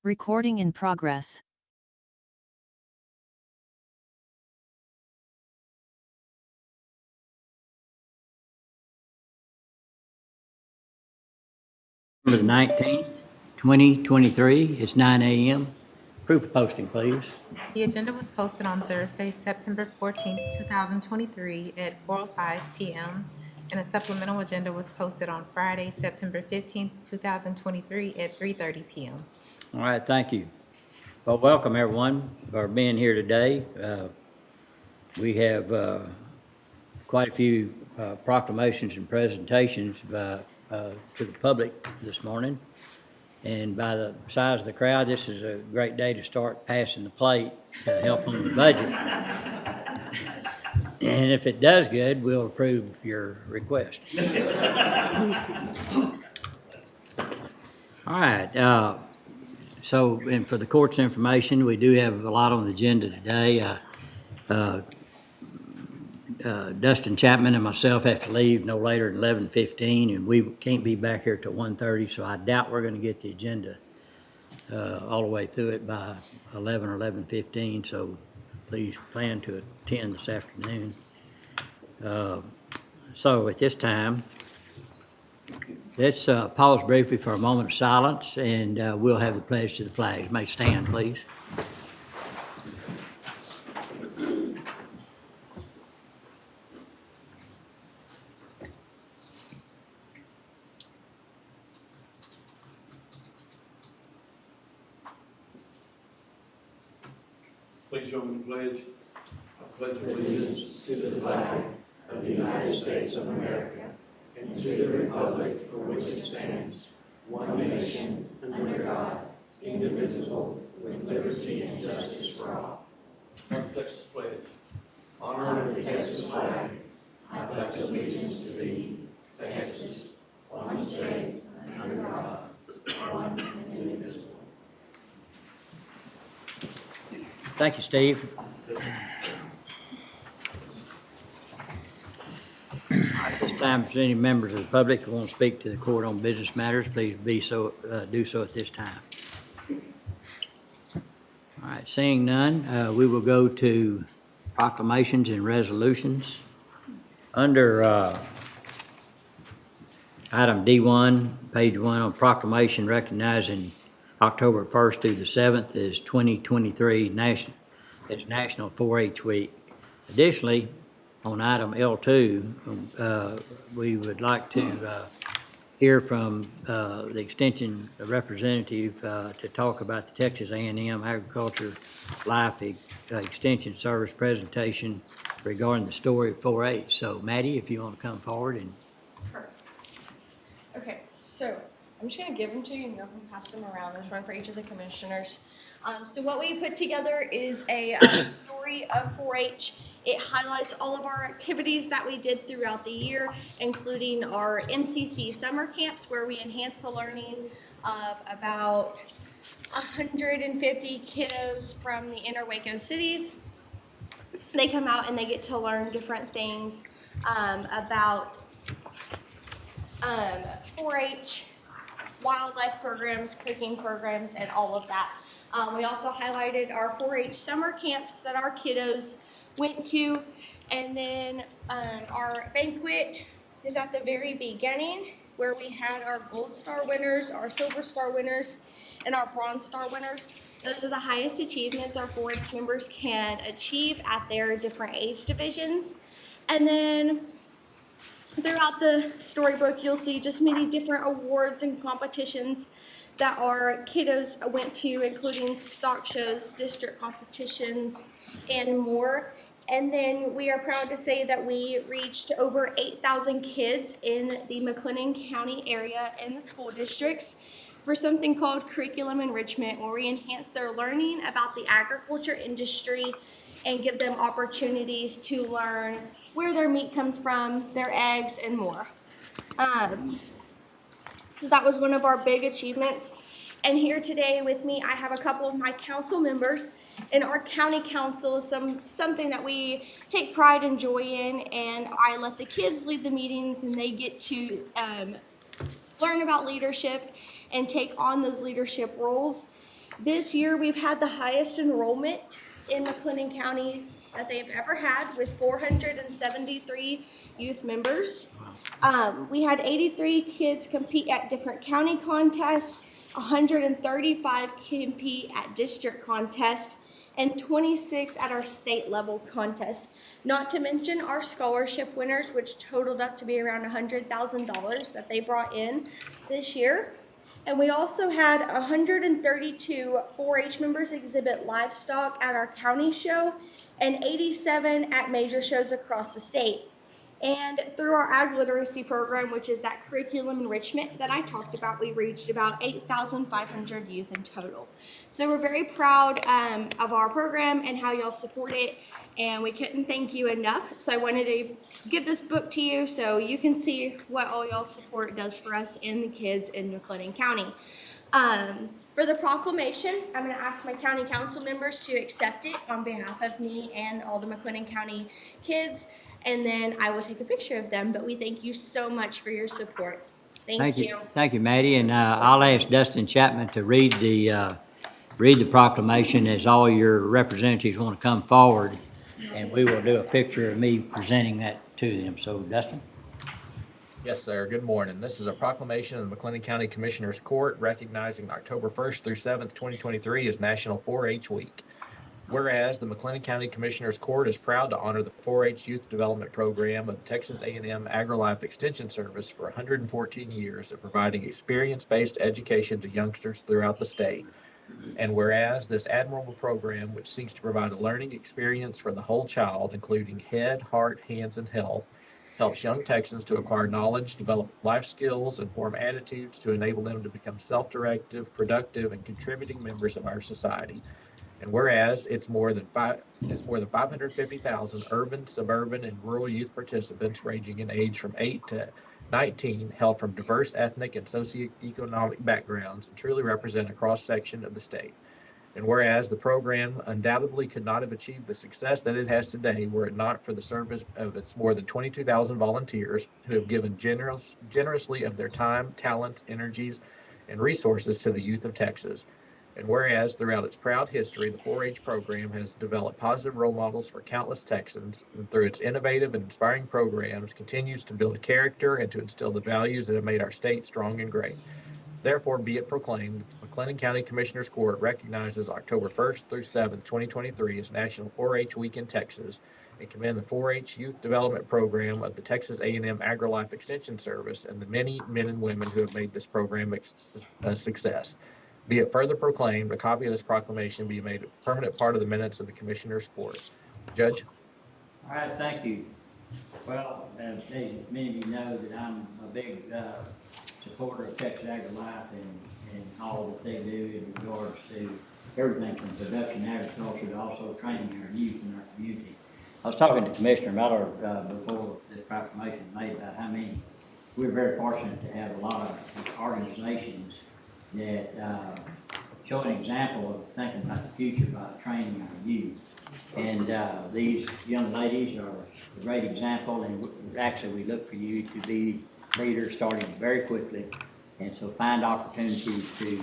Recording in progress. September the 19th, 2023. It's 9 a.m. Proof of posting, please. The agenda was posted on Thursday, September 14th, 2023 at 4:05 p.m. and a supplemental agenda was posted on Friday, September 15th, 2023 at 3:30 p.m. All right, thank you. Well, welcome everyone for being here today. We have quite a few proclamations and presentations to the public this morning. And by the size of the crowd, this is a great day to start passing the plate to help on the budget. And if it does good, we'll approve your request. All right, and for the court's information, we do have a lot on the agenda today. Dustin Chapman and myself have to leave no later than 11:15, and we can't be back here till 1:30, so I doubt we're gonna get the agenda all the way through it by 11 or 11:15, so please plan to attend this afternoon. So at this time, let's pause briefly for a moment of silence, and we'll have the pledge to the flag. You may stand, please. Please join me in the pledge. I pledge allegiance to the flag of the United States of America and to the republic for which it stands, one nation, under God, indivisible, with liberty and justice for all. Honor the Texas pledge. Honor the Texas flag. I pledge allegiance to thee, Texas, one state, under God, one and indivisible. Thank you, Steve. At this time, if there's any members of the public who want to speak to the court on business matters, please do so at this time. All right, seeing none, we will go to proclamations and resolutions. Under item D1, page 1 on proclamation recognizing October 1st through the 7th is 2023 National 4-H Week. Additionally, on item L2, we would like to hear from the Extension representative to talk about the Texas A&M Agriculture Life Extension Service presentation regarding the story of 4-H. So, Maddie, if you want to come forward and. Sure. Okay, so I'm just going to give them to you and you can pass them around. There's one for each of the commissioners. So what we put together is a story of 4-H. It highlights all of our activities that we did throughout the year, including our MCC summer camps where we enhance the learning of about 150 kiddos from the inner Waco cities. They come out and they get to learn different things about 4-H, wildlife programs, cooking programs, and all of that. We also highlighted our 4-H summer camps that our kiddos went to, and then our banquet is at the very beginning where we had our Gold Star winners, our Silver Star winners, and our Bronze Star winners. Those are the highest achievements our 4-H members can achieve at their different age divisions. And then throughout the storybook, you'll see just many different awards and competitions that our kiddos went to, including stock shows, district competitions, and more. And then we are proud to say that we reached over 8,000 kids in the McLennan County area and the school districts for something called curriculum enrichment, where we enhance their learning about the agriculture industry and give them opportunities to learn where their meat comes from, their eggs, and more. So that was one of our big achievements. And here today with me, I have a couple of my council members. And our county council is something that we take pride and joy in. And I let the kids lead the meetings, and they get to learn about leadership and take on those leadership roles. This year, we've had the highest enrollment in McLennan County that they've ever had, with 473 youth members. We had 83 kids compete at different county contests, 135 compete at district contests, and 26 at our state level contest. Not to mention our scholarship winners, which totaled up to be around $100,000 that they brought in this year. And we also had 132 4-H members exhibit livestock at our county show and 87 at major shows across the state. And through our ag literacy program, which is that curriculum enrichment that I talked about, we reached about 8,500 youth in total. So we're very proud of our program and how y'all support it, and we couldn't thank you enough. So I wanted to give this book to you so you can see what all y'all's support does for us and the kids in McLennan County. For the proclamation, I'm going to ask my county council members to accept it on behalf of me and all the McLennan County kids, and then I will take a picture of them. But we thank you so much for your support. Thank you. Thank you, Maddie, and I'll ask Dustin Chapman to read the proclamation as all your representatives want to come forward, and we will do a picture of me presenting that to them. So, Dustin? Yes, sir. Good morning. This is a proclamation of the McLennan County Commissioners Court recognizing October 1st through 7th, 2023 as National 4-H Week. Whereas the McLennan County Commissioners Court is proud to honor the 4-H Youth Development Program of Texas A&M AgriLife Extension Service for 114 years of providing experience-based education to youngsters throughout the state. And whereas this admirable program, which seeks to provide a learning experience for the whole child, including head, heart, hands, and health, helps young Texans to acquire knowledge, develop life skills, and form attitudes to enable them to become self-directive, productive, and contributing members of our society. And whereas it's more than 550,000 urban, suburban, and rural youth participants ranging in age from 8 to 19, hail from diverse ethnic and socioeconomic backgrounds and truly represent a cross-section of the state. And whereas the program undoubtedly could not have achieved the success that it has today were it not for the service of its more than 22,000 volunteers who have given generously of their time, talents, energies, and resources to the youth of Texas. And whereas throughout its proud history, the 4-H program has developed positive role models for countless Texans, and through its innovative and inspiring programs continues to build character and to instill the values that have made our state strong and great. Therefore, be it proclaimed, McLennan County Commissioners Court recognizes October 1st through 7th, 2023 as National 4-H Week in Texas, and commend the 4-H Youth Development Program of the Texas A&M AgriLife Extension Service and the many men and women who have made this program a success. Be it further proclaimed, a copy of this proclamation be made a permanent part of the minutes of the Commissioners Court. Judge? All right, thank you. Well, as many of you know, that I'm a big supporter of Texas AgriLife and all that they do in regards to everything from production agriculture to also training our youth in our community. I was talking to Commissioner Miller before this proclamation was made about how many, we're very fortunate to have a lot of organizations that show an example of thinking about the future, about training our youth. And these young ladies are a great example, and actually we look for you to be leaders starting very quickly, and so find opportunities to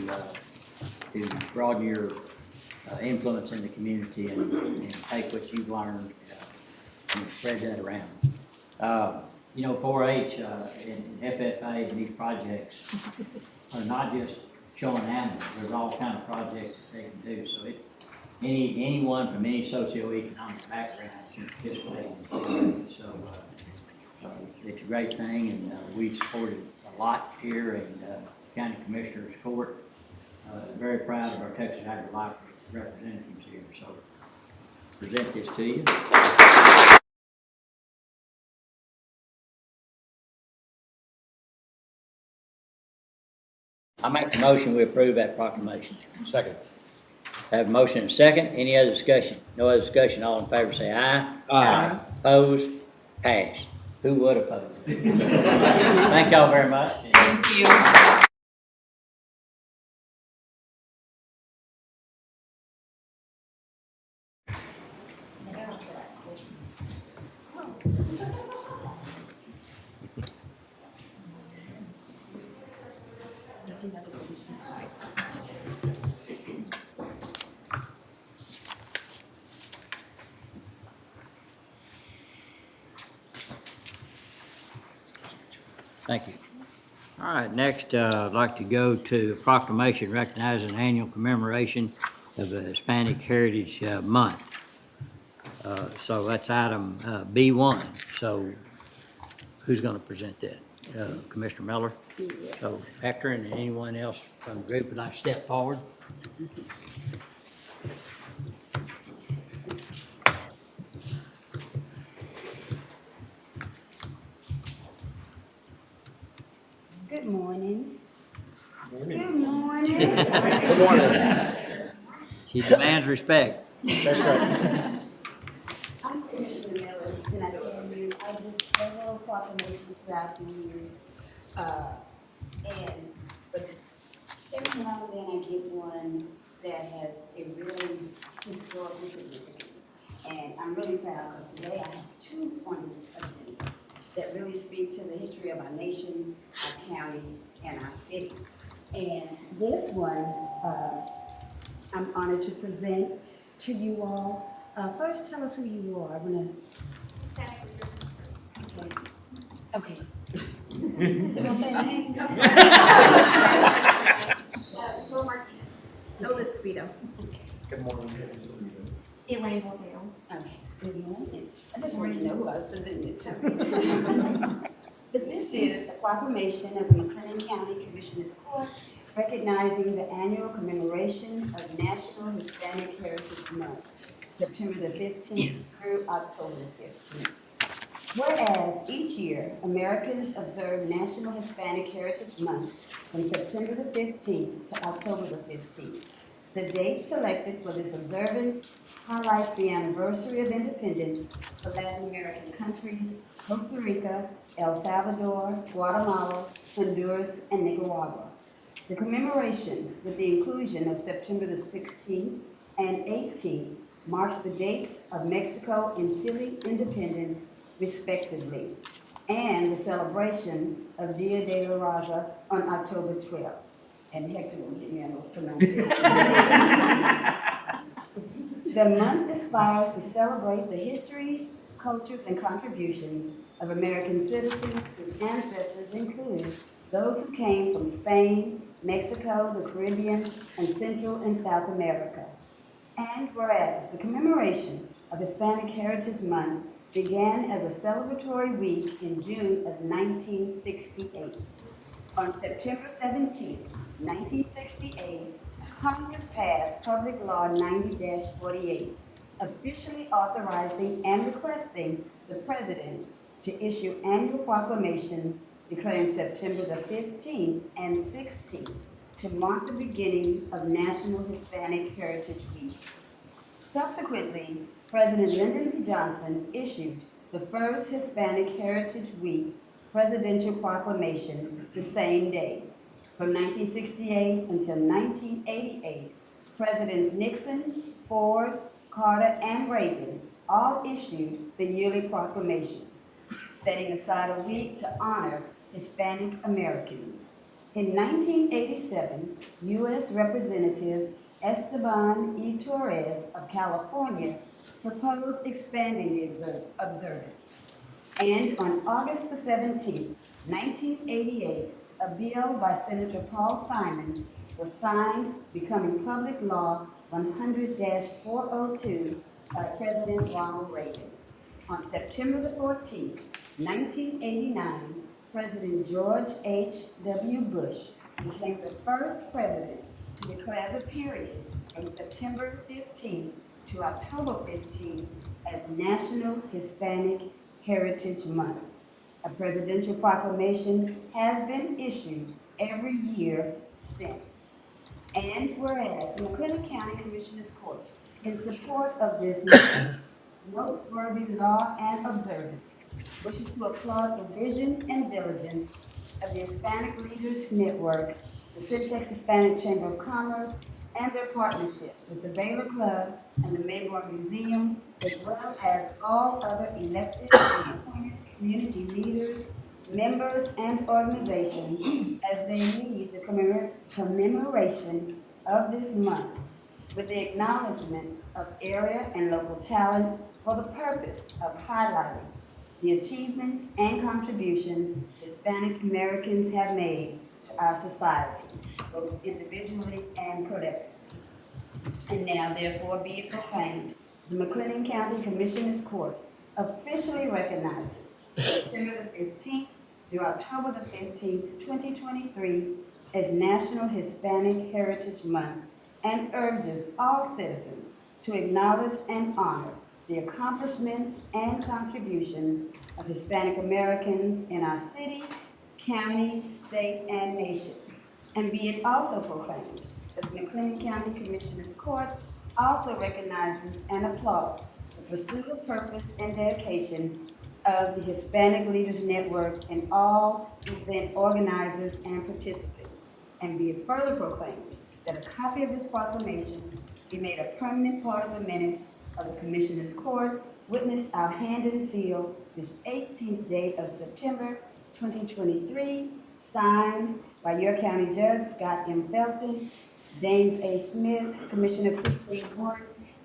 broaden your influence in the community and take what you've learned and spread that around. 4-H and FFA and these projects are not just showing animals. There's all kind of projects that they can do. So anyone from any socioeconomic background can participate in it. So it's a great thing, and we support it a lot here in County Commissioners Court. Very proud of our Texas AgriLife representatives here. So present this to you. I make the motion, we approve that proclamation. Second. Have a motion and a second. Any other discussion? No other discussion. All in favor say aye. Aye. Opposed? Passed. Who would oppose? Thank y'all very much. Thank you. Thank you. All right, next, I'd like to go to proclamation recognizing annual commemoration of the Hispanic Heritage Month. So that's item B1. So who's going to present that? Commissioner Miller? So Hector and anyone else from the group would like to step forward? Good morning. Good morning. Good morning. She demands respect. That's right. I'm Commissioner Miller, and I tell you, I do several proclamations throughout the years. But every now and then I get one that has a really historical significance. And I'm really proud because today I have 2 on the agenda that really speak to the history of our nation, our county, and our city. And this one, I'm honored to present to you all. First, tell us who you are. I'm gonna. Hispanic Reserve. Okay. Did I say your name? Sol Martinez. Lola Speedo. Good morning. Elaine Bordale. Okay. Good morning. I just wanted to know who I was presenting it to. But this is a proclamation of the McLennan County Commissioners Court recognizing the annual commemoration of National Hispanic Heritage Month, September the 15th through October the 15th. Whereas each year, Americans observe National Hispanic Heritage Month from September the 15th to October the 15th. The date selected for this observance highlights the anniversary of independence for Latin American countries, Costa Rica, El Salvador, Guatemala, Honduras, and Nicaragua. The commemoration, with the inclusion of September the 16th and 18th, marks the dates of Mexico and Chile independence, respectively, and the celebration of Dia de la Raza on October 12th. And Hector will get me on those pronunciations. The month aspires to celebrate the histories, cultures, and contributions of American citizens whose ancestors include those who came from Spain, Mexico, the Caribbean, and Central and South America. And whereas the commemoration of Hispanic Heritage Month began as a celebratory week in June of 1968. On September 17, 1968, Congress passed Public Law 90-48, officially authorizing and requesting the President to issue annual proclamations declaring September the 15th and 16th to mark the beginning of National Hispanic Heritage Week. Subsequently, President Lyndon B. Johnson issued the first Hispanic Heritage Week presidential proclamation the same day. From 1968 until 1988, Presidents Nixon, Ford, Carter, and Reagan all issued the yearly proclamations, setting aside a week to honor Hispanic Americans. In 1987, U.S. Representative Esteban E. Torres of California proposed expanding the observance. And on August the 17th, 1988, a bill by Senator Paul Simon was signed, becoming Public Law 100-402 by President Ronald Reagan. On September the 14th, 1989, President George H.W. Bush became the first president to declare the period from September 15th to October 15th as National Hispanic Heritage Month. A presidential proclamation has been issued every year since. And whereas the McLennan County Commissioners Court, in support of this noteworthy law and observance, wishes to applaud the vision and diligence of the Hispanic Leaders Network, the Syntex Hispanic Chamber of Commerce, and their partnerships with the Baylor Club and the Mayborn Museum, as well as all other elected and appointed community leaders, members, and organizations as they lead the commemoration of this month with the acknowledgements of area and local talent for the purpose of highlighting the achievements and contributions Hispanic Americans have made to our society, both individually and collectively. And now therefore be it proclaimed, the McLennan County Commissioners Court officially recognizes September the 15th through October the 15th, 2023 as National Hispanic Heritage Month and urges all citizens to acknowledge and honor the accomplishments and contributions of Hispanic Americans in our city, county, state, and nation. And be it also proclaimed that the McLennan County Commissioners Court also recognizes and applauds the pursuit of purpose and dedication of the Hispanic Leaders Network and all event organizers and participants. And be it further proclaimed that a copy of this proclamation be made a permanent part of the minutes of the Commissioners Court, witnessed our hand and seal this 18th day of September 2023, signed by your County Judge, Scott M. Felton, James A. Smith, Commissioner Precinct 1.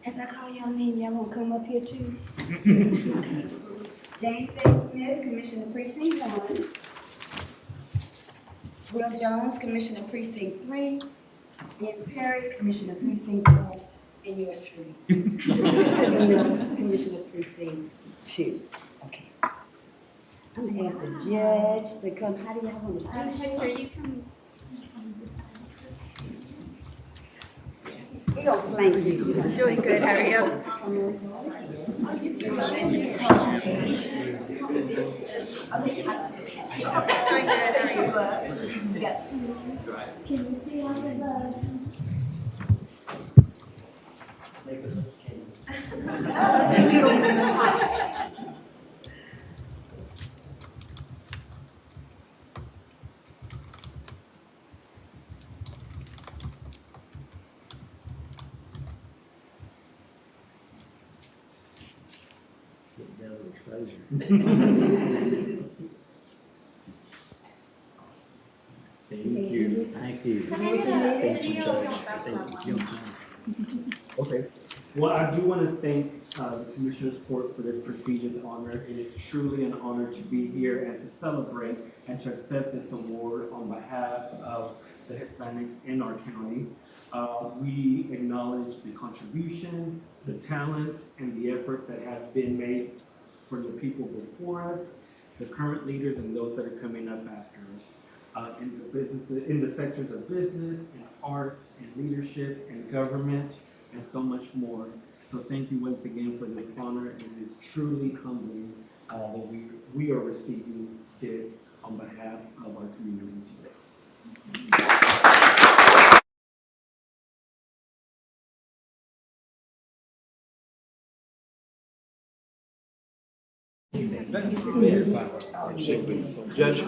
As I call your name, y'all won't come up here too? Okay. James A. Smith, Commissioner Precinct 1. Will Jones, Commissioner Precinct 3. Ben Perry, Commissioner Precinct 4. And yours truly. Patricia Miller, Commissioner Precinct 2. Okay. I'm gonna ask the judge to come. How do y'all want to? Victor, you can. We gonna flank you. Doing good, how are you? Doing good, how are you? We got two. Can you see all of us? Thank you. Okay. Well, I do want to thank the Commissioners Court for this prestigious honor. It is truly an honor to be here and to celebrate and to accept this award on behalf of the Hispanics in our county. We acknowledge the contributions, the talents, and the efforts that have been made for the people before us, the current leaders, and those that are coming up after us. In the businesses, in the sectors of business, and arts, and leadership, and government, and so much more. So thank you once again for this honor. It is truly humbling that we are receiving this on behalf of our community today. Judge,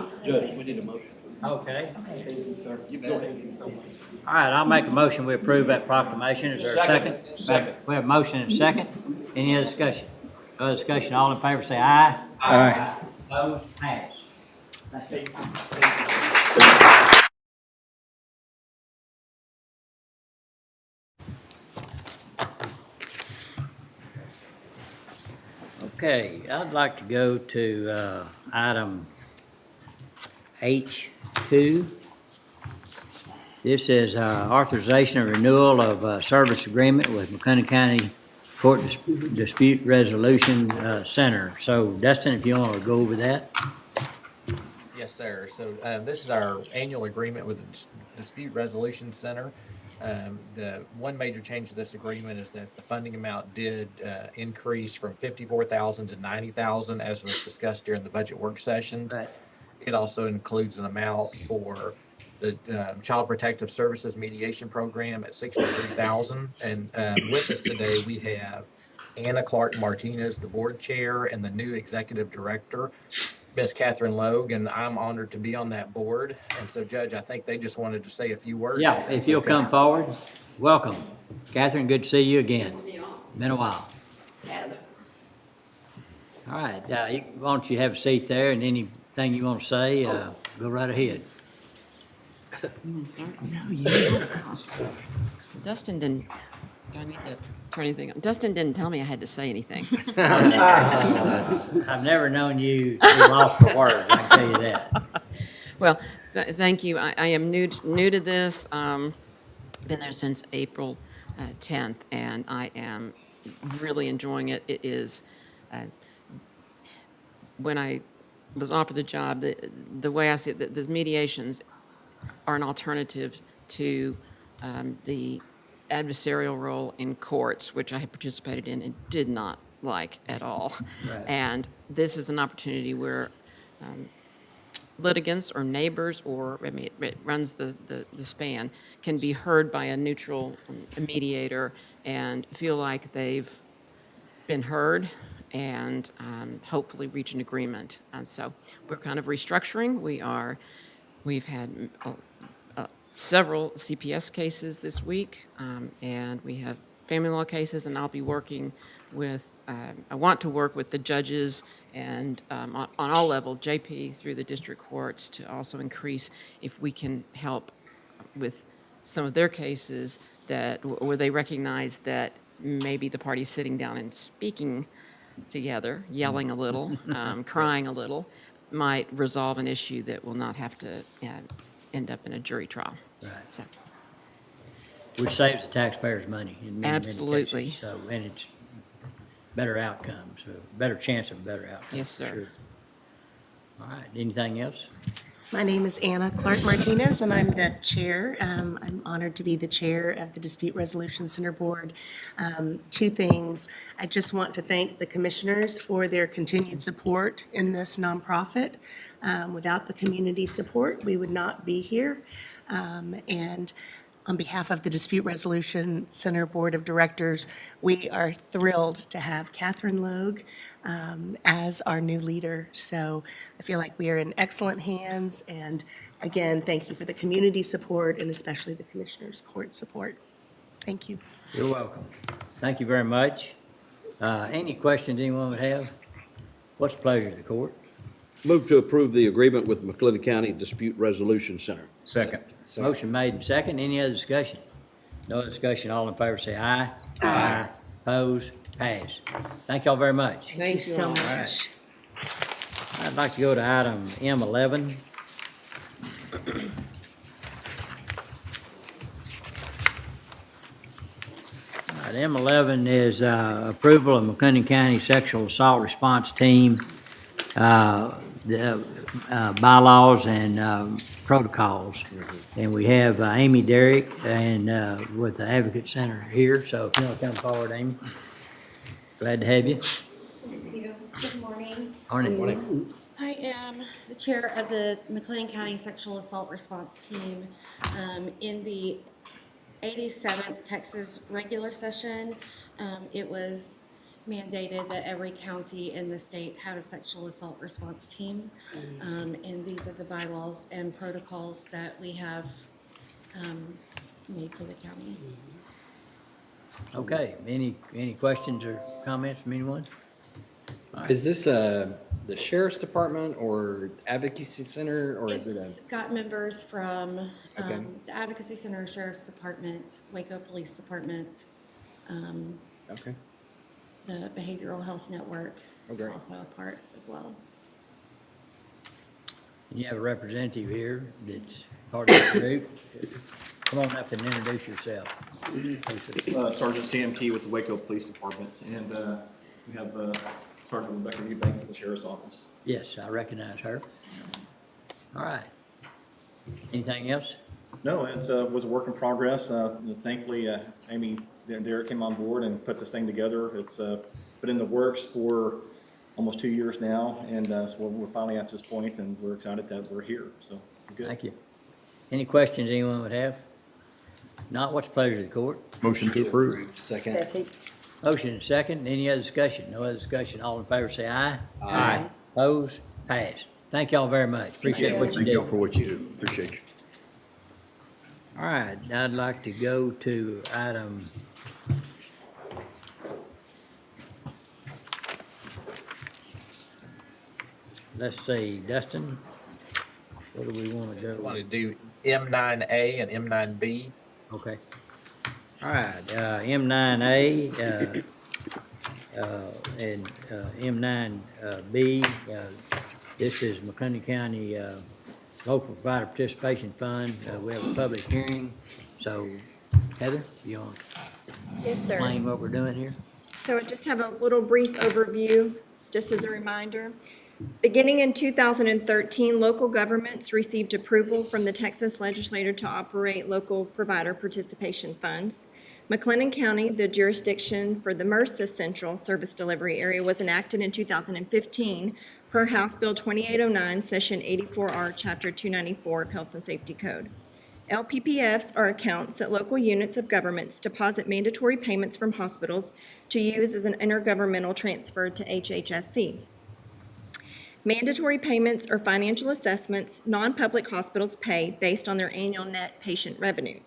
we need a motion. Okay. Thank you, sir. Thank you so much. All right, I'll make a motion, we approve that proclamation. Is there a second? Second. We have a motion and a second. Any other discussion? Other discussion, all in favor say aye. Aye. Opposed, pass. Thank you. Okay, I'd like to go to item H2. This is authorization of renewal of service agreement with McLennan County Court Dispute Resolution Center. So Dustin, if you want to go over that. Yes, sir. So this is our annual agreement with the Dispute Resolution Center. The one major change to this agreement is that the funding amount did increase from $54,000 to $90,000, as was discussed during the budget work sessions. Right. It also includes an amount for the Child Protective Services Mediation Program at $63,000. And with us today, we have Anna Clark Martinez, the board chair, and the new executive director, Miss Catherine Logue, and I'm honored to be on that board. And so, Judge, I think they just wanted to say a few words. Yeah, if you'll come forward. Welcome. Catherine, good to see you again. Been a while. All right, why don't you have a seat there, and anything you want to say, go right ahead. You want to start? No, you. Dustin didn't. Do I need to turn anything on. Dustin didn't tell me I had to say anything. I've never known you to be lost for words, I can tell you that. Well, thank you. I am new to this. Been there since April 10th, and I am really enjoying it. It is, when I was offered the job, the way I see it, the mediations are an alternative to the adversarial role in courts, which I had participated in and did not like at all. Right. And this is an opportunity where litigants or neighbors, or, I mean, it runs the span, can be heard by a neutral mediator and feel like they've been heard and hopefully reach an agreement. And so we're kind of restructuring. We've had several CPS cases this week, and we have family law cases, and I'll be working with, I want to work with the judges and on all levels, JP through the district courts, to also increase if we can help with some of their cases where they recognize that maybe the parties sitting down and speaking together, yelling a little, crying a little, might resolve an issue that will not have to end up in a jury trial. Right. So, Which saves the taxpayers money in many Absolutely. cases. So, and it's better outcomes, a better chance of better outcomes. Yes, sir. Sure. All right, anything else? My name is Anna Clark Martinez, and I'm the chair. I'm honored to be the chair of the Dispute Resolution Center Board. Two things. I just want to thank the commissioners for their continued support in this nonprofit. Without the community support, we would not be here. And on behalf of the Dispute Resolution Center Board of Directors, we are thrilled to have Catherine Logue as our new leader. So I feel like we are in excellent hands. And again, thank you for the community support and especially the Commissioners Court support. Thank you. You're welcome. Thank you very much. Any questions anyone would have? What's the pleasure of the court? Move to approve the agreement with McClellan County Dispute Resolution Center. Second. Motion made and second. Any other discussion? No other discussion. All in favor say aye. Aye. Opposed? Pass. Thank y'all very much. Thank you so All right. much. I'd like to go to item M11. All right, M11 is approval of McLennan County Sexual Assault Response Team, the bylaws and protocols. And we have Amy Derrick and with the Advocate Center here, so if you want to come forward, Amy. Glad to have you. Thank you. Good morning. Morning. I am the chair of the McLean County Sexual Assault Response Team. In the 87th Texas regular session, it was mandated that every county in the state have a sexual assault response team. And these are the bylaws and protocols that we have made for the county. Okay, any questions or comments from anyone? Is this the sheriff's department or advocacy center, or is It's it got members from Okay. the Advocacy Center, Sheriff's Department, Waco Police Department, okay? the Behavioral Health Network Oh, is great. also a part as well. And you have a representative here that's part of the group. Come on up and introduce yourself. Sergeant CMT with the Waco Police Department, and we have Sergeant Rebecca Eubank with the Sheriff's Office. Yes, I recognize her. All right. Anything else? No, it was a work in progress. Thankfully, Amy and Derek came on board and put this thing together. It's been in the works for almost 2 years now, and so we're finally at this point, and we're excited that we're here, so we're good. Thank you. Any questions anyone would have? Not, what's the pleasure of the court? Motion to approve. Second. Second. Motion and second. Any other discussion? No other discussion. All in favor say aye. Aye. Opposed? Passed. Thank y'all very much. Appreciate what you Thank y'all do. for what you do. Appreciate you. All right, I'd like to go to item let's see, Dustin, what do we want to I want go? to do M9A and M9B. Okay. All right, M9A, and M9B, this is McLennan County Local Provider Participation Fund. We have a public hearing, so Heather, you want Yes, to sir. explain what we're doing here? So I just have a little brief overview, just as a reminder. Beginning in 2013, local governments received approval from the Texas legislature to operate local provider participation funds. McLennan County, the jurisdiction for the MRSA Central Service Delivery Area, was enacted in 2015 per House Bill 2809, Session 84R, Chapter 294 of Health and Safety Code. LPPFs are accounts that local units of governments deposit mandatory payments from hospitals to use as an intergovernmental transfer to HHSC. Mandatory payments are financial assessments non-public hospitals pay based on their annual net patient revenue.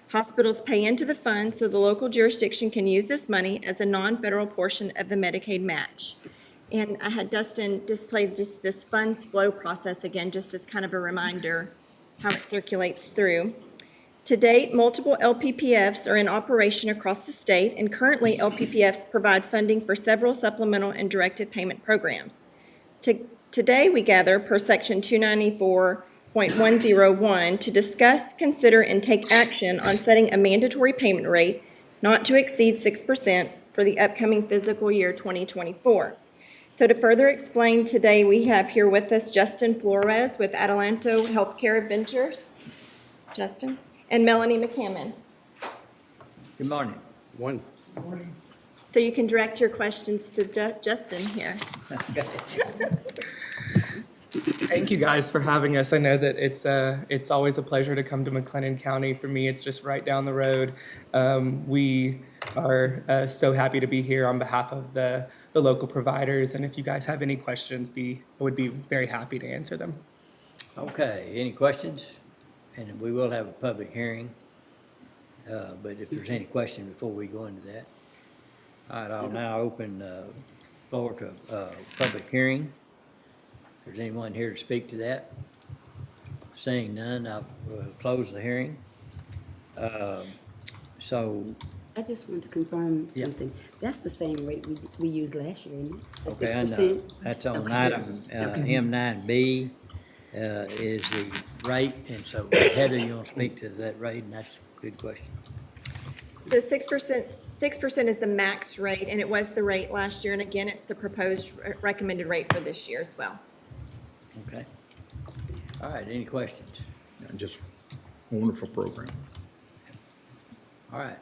Hospitals pay into the fund so the local jurisdiction can use this money as a non-federal portion of the Medicaid match. And I had Dustin display just this funds flow process again, just as kind of a reminder how it circulates through. To date, multiple LPPFs are in operation across the state, and currently LPPFs provide funding for several supplemental and directed payment programs. Today, we gather per Section 294.101 to discuss, consider, and take action on setting a mandatory payment rate not to exceed 6% for the upcoming fiscal year 2024. So to further explain, today we have here with us Justin Flores with Adelanto Healthcare Ventures. Justin. And Melanie McCammon. Good morning. One. So you can direct your questions to Justin here. Thank you guys for having us. I know that it's always a pleasure to come to McLennan County. For me, it's just right down the road. We are so happy to be here on behalf of the local providers, and if you guys have any questions, I would be very happy to answer them. Okay, any questions? And we will have a public hearing, but if there's any question before we go into that. All right, I'll now open the floor to public hearing. If there's anyone here to speak to that? Seeing none, I'll close the hearing. So, I just want to confirm Yeah. something. That's the same rate we used last year, isn't it? The okay, I know, 6%? that's on Okay. item Okay. M9B is the rate, and so Heather, you want to speak to that rate, and that's a good question. So 6% is the max rate, and it was the rate last year, and again, it's the proposed recommended rate for this year as well. Okay. All right, any questions? Just wonderful program. All right.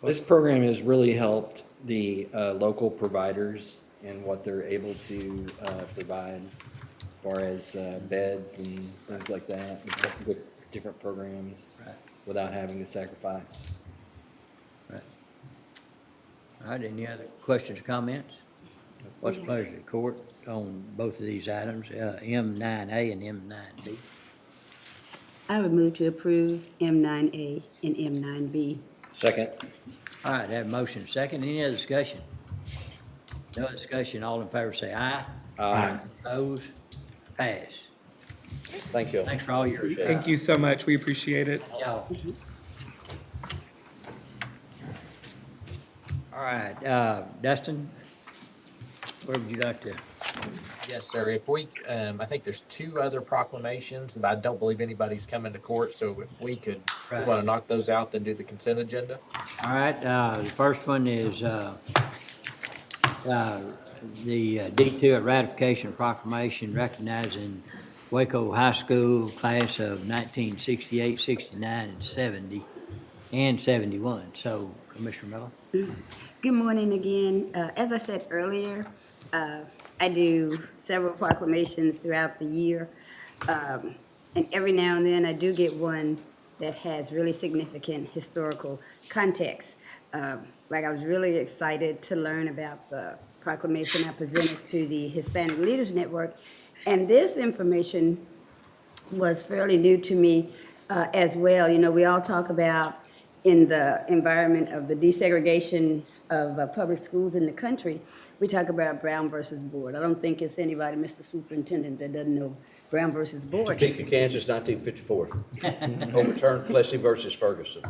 This program has really helped the local providers and what they're able to provide as far as beds and things like that, with different programs, Right. without having to sacrifice. Right. All right, any other questions or comments? What's the pleasure of the court on both of these items, M9A and M9B? I would move to approve M9A and M9B. Second. All right, have a motion second. Any other discussion? No other discussion. All in favor say aye. Aye. Opposed? Pass. Thank you. Thanks for all your. Thank you so much. We appreciate it. Y'all. All right, Dustin, where would you like to? Yes, sir. If we, I think there's two other proclamations, and I don't believe anybody's coming to court, so if we could, Right. want to knock those out, then do the consent agenda? All right, the first one is the D2, a ratification of proclamation recognizing Waco High School class of 1968, 69, and 70, and 71. So, Commissioner Miller? Good morning again. As I said earlier, I do several proclamations throughout the year. And every now and then I do get one that has really significant historical context. Like I was really excited to learn about the proclamation I presented to the Hispanic Leaders Network. And this information was fairly new to me as well. You know, we all talk about in the environment of the desegregation of public schools in the country, we talk about Brown versus Board. I don't think it's anybody, Mr. Superintendent, that doesn't know Brown versus Board. Topeka, Kansas, 1954. Overturned Plessy versus Ferguson.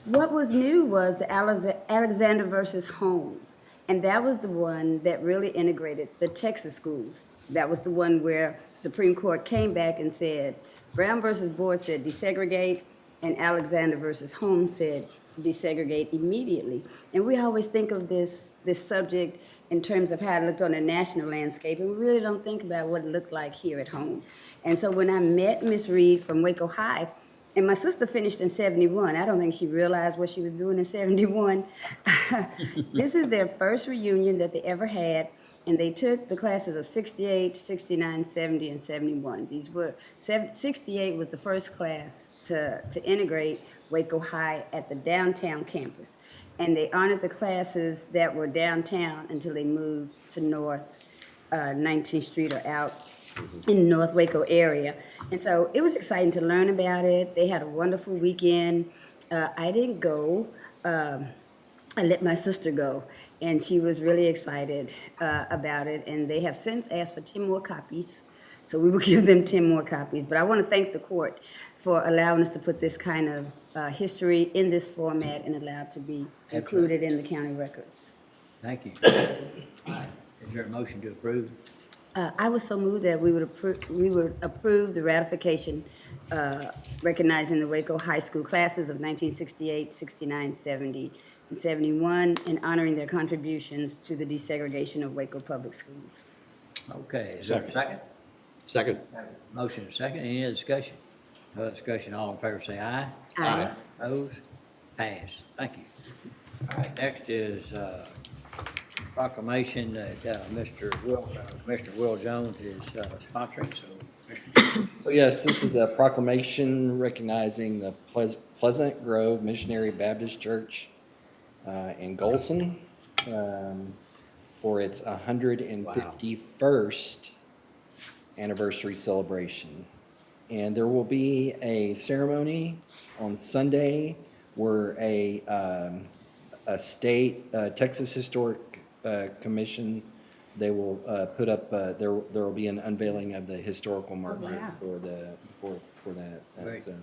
What was new was the Alexander versus Holmes, and that was the one that really integrated the Texas schools. That was the one where Supreme Court came back and said, Brown versus Board said desegregate, and Alexander versus Holmes said desegregate immediately. And we always think of this subject in terms of how it looked on a national landscape, and we really don't think about what it looked like here at home. And so when I met Miss Reed from Waco High, and my sister finished in 71. I don't think she realized what she was doing in 71. This is their first reunion that they ever had, and they took the classes of 68, 69, 70, and 71. 68 was the first class to integrate Waco High at the downtown campus. And they honored the classes that were downtown until they moved to North 19th Street or out in the North Waco area. And so it was exciting to learn about it. They had a wonderful weekend. I didn't go. I let my sister go, and she was really excited about it. And they have since asked for 10 more copies, so we will give them 10 more copies. But I want to thank the court for allowing us to put this kind of history in this format and allow it to be included in the county records. Thank you. Is there a motion to approve? I was so moved that we would approve the ratification recognizing the Waco High School classes of 1968, 69, 70, and 71, and honoring their contributions to the desegregation of Waco Public Schools. Okay, is there a second? Second. Motion and second, any other discussion? No discussion, all in favor say aye. Aye. Opposed? Pass. Thank you. All right, next is proclamation that Mr. Will Jones is sponsoring, so Mr. So yes, this is a proclamation recognizing the Pleasant Grove Missionary Baptist Church in Golson for its 151st anniversary celebration. And there will be a ceremony on Sunday where a state Texas Historic Commission, they will put up, there will be an unveiling of the historical marker for that. Great. So,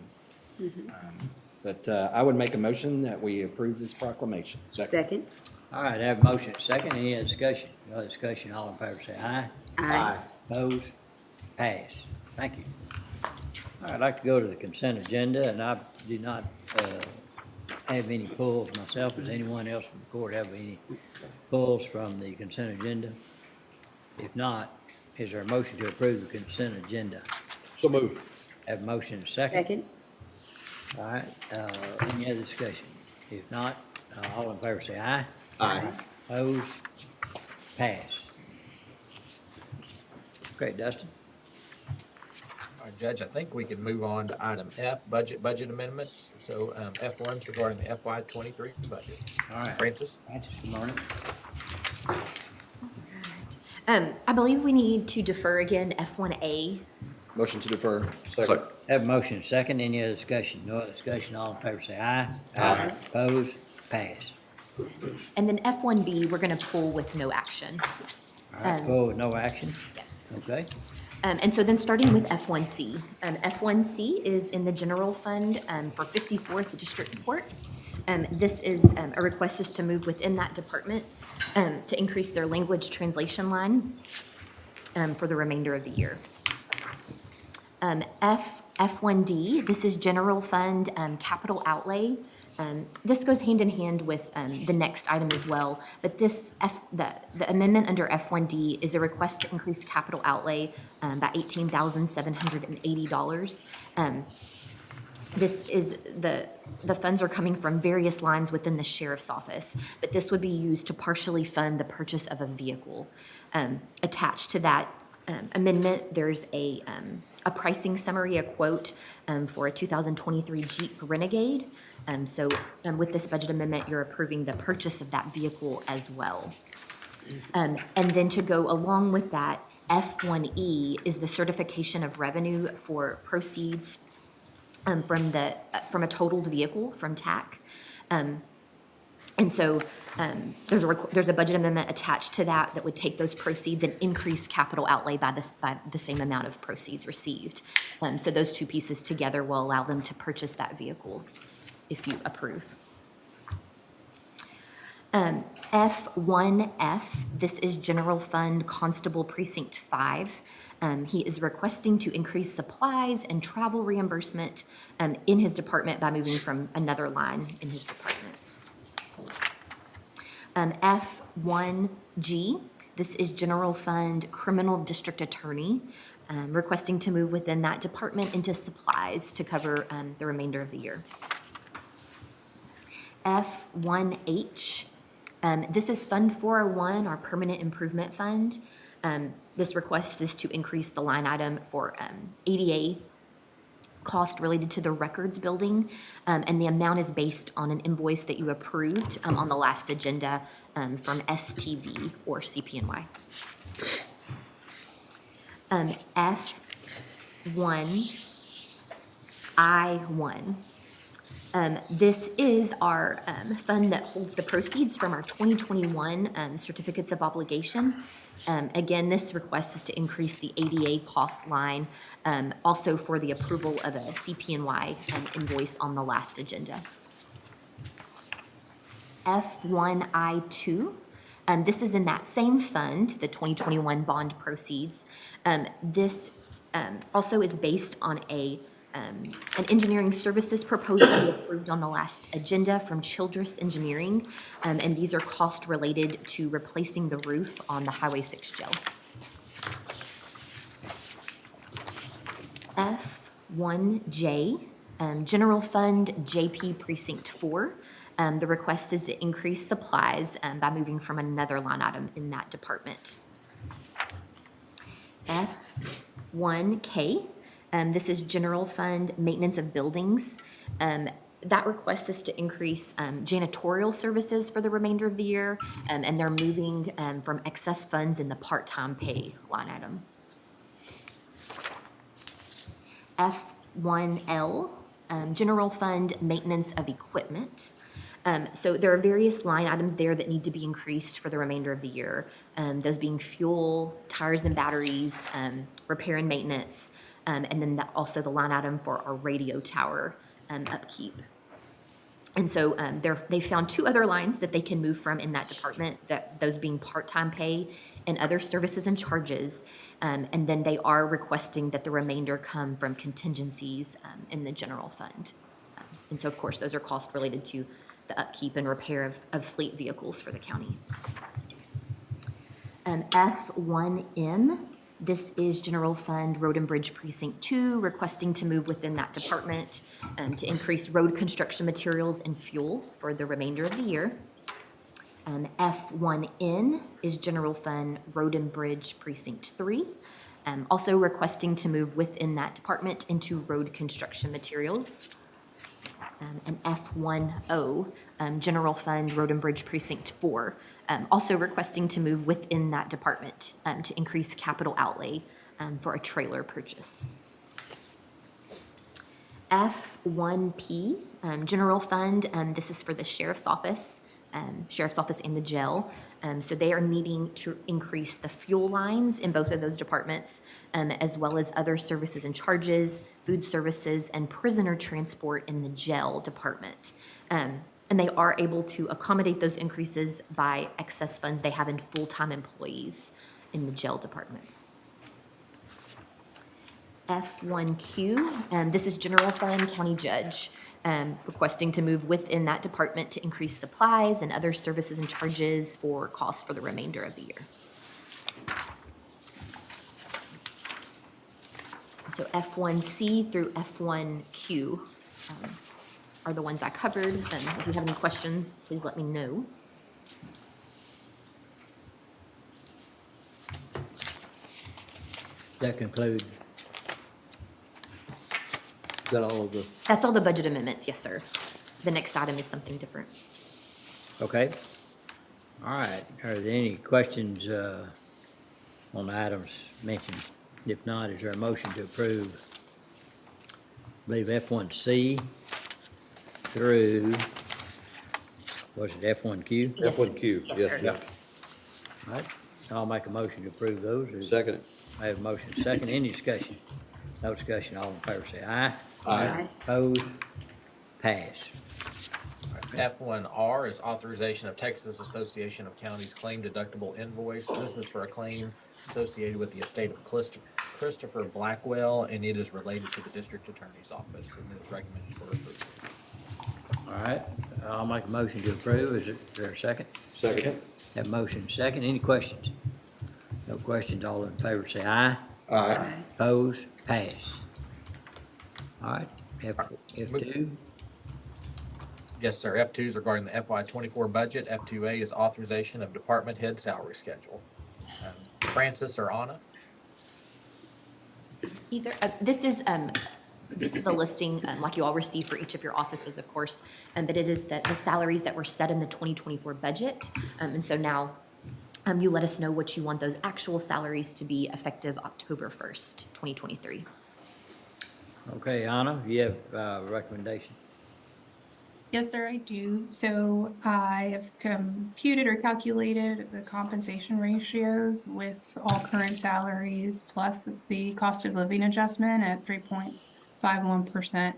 but I would make a motion that we approve this proclamation. Second. All right, I have a motion and second, any other discussion? No other discussion, all in favor say aye. Aye. Opposed? Pass. Thank you. All right, I'd like to go to the consent agenda, and I do not have any pulls myself. Does anyone else from the court have any pulls from the consent agenda? If not, is there a motion to approve the consent agenda? So moved. Have a motion and second? Second. All right, any other discussion? If not, all in favor say aye. Aye. Opposed? Pass. Okay, Dustin? All right, Judge, I think we can move on to item F, budget amendments. So F1's regarding the FY '23 budget. All right. Francis? Good morning. I believe we need to defer again F1A. Motion to defer. Second. Have a motion and second, any other discussion? No other discussion, all in favor say aye. Aye. Opposed? Pass. And then F1B, we're going to pull with no action. All right, pull with no action? Yes. Okay. And so then starting with F1C. F1C is in the general fund for 54th District Court. This is a request just to move within that department to increase their language translation line for the remainder of the year. F1D, this is general fund capital outlay. This goes hand in hand with the next item as well, but the amendment under F1D is a request to increase capital outlay by $18,780. This is the funds are coming from various lines within the sheriff's office, but this would be used to partially fund the purchase of a vehicle. Attached to that amendment, there's a pricing summary, a quote for a 2023 Jeep Renegade. So with this budget amendment, you're approving the purchase of that vehicle as well. And then to go along with that, F1E is the certification of revenue for proceeds from a totaled vehicle from TAC. And so there's a budget amendment attached to that would take those proceeds and increase capital outlay by the same amount of proceeds received. So those two pieces together will allow them to purchase that vehicle if you approve. F1F, this is General Fund Constable Precinct 5. He is requesting to increase supplies and travel reimbursement in his department by moving from another line in his department. F1G, this is General Fund Criminal District Attorney, requesting to move within that department into supplies to cover the remainder of the year. F1H, this is Fund 401, our Permanent Improvement Fund. This request is to increase the line item for ADA cost related to the records building, and the amount is based on an invoice that you approved on the last agenda from STV or CPNY. F1I1. This is our fund that holds the proceeds from our 2021 certificates of obligation. Again, this request is to increase the ADA cost line, also for the approval of a CPNY invoice on the last agenda. F1I2, this is in that same fund, the 2021 bond proceeds. This also is based on an engineering services proposal we approved on the last agenda from Childress Engineering, and these are costs related to replacing the roof on the Highway 6 jail. F1J, General Fund JP Precinct 4. The request is to increase supplies by moving from another line item in that department. F1K, this is General Fund Maintenance of Buildings. That request is to increase janitorial services for the remainder of the year, and they're moving from excess funds in the part-time pay line item. F1L, General Fund Maintenance of Equipment. So there are various line items there that need to be increased for the remainder of the year. Those being fuel, tires and batteries, repair and maintenance, and then also the line item for our radio tower upkeep. And so they found two other lines that they can move from in that department, those being part-time pay and other services and charges. And then they are requesting that the remainder come from contingencies in the general fund. And so, of course, those are costs related to the upkeep and repair of fleet vehicles for the county. F1M, this is General Fund Road and Bridge Precinct 2, requesting to move within that department to increase road construction materials and fuel for the remainder of the year. F1N is General Fund Road and Bridge Precinct 3, also requesting to move within that department into road construction materials. And F1O, General Fund Road and Bridge Precinct 4, also requesting to move within that department to increase capital outlay for a trailer purchase. F1P, General Fund, this is for the Sheriff's Office and the jail. So they are needing to increase the fuel lines in both of those departments, as well as other services and charges, food services, and prisoner transport in the jail department. And they are able to accommodate those increases by excess funds they have in full-time employees in the jail department. F1Q, this is General Fund County Judge, requesting to move within that department to increase supplies and other services and charges for costs for the remainder of the year. So F1C through F1Q are the ones I covered. If you have any questions, please let me know. That concludes. Is that all of the? That's all the budget amendments, yes, sir. The next item is something different. Okay. All right. Are there any questions on the items mentioned? If not, is there a motion to approve? I believe F1C through, was it F1Q? Yes. F1Q. Yes, sir. Yeah. All right. I'll make a motion to approve those. Second. I have a motion. Second. Any discussion? No discussion. All in favor say aye. Aye. Opposed? Pass. All right. F1R is authorization of Texas Association of Counties claim deductible invoice. This is for a claim associated with the estate of Christopher Blackwell, and it is related to the district attorney's office, and it's recommended for approval. All right, I'll make a motion to approve. Is there a second? Second. Have a motion second. Any questions? No questions. All in favor say aye. Aye. Opposed? Pass. All right, F2. Yes, sir. F2 is regarding the FY24 budget. F2A is authorization of department head salary schedule. Francis or Anna? Either, this is a listing, like you all receive for each of your offices, of course, but it is the salaries that were set in the 2024 budget. And so now, you let us know what you want those actual salaries to be effective October 1st, 2023. Okay, Anna, you have a recommendation? Yes, sir, I do. So I have computed or calculated the compensation ratios with all current salaries plus the cost of living adjustment at 3.51%.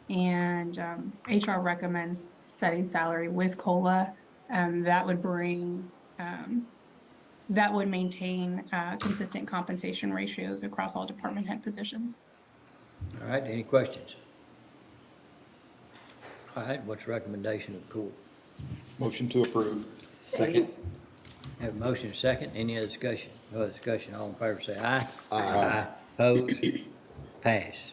And HR recommends setting salary with COLA. That would bring, that would maintain consistent compensation ratios across all department head positions. All right, any questions? All right, what's the recommendation of the court? Motion to approve. Second. Have a motion second. Any other discussion? No other discussion. All in favor say aye. Aye. Opposed? Pass.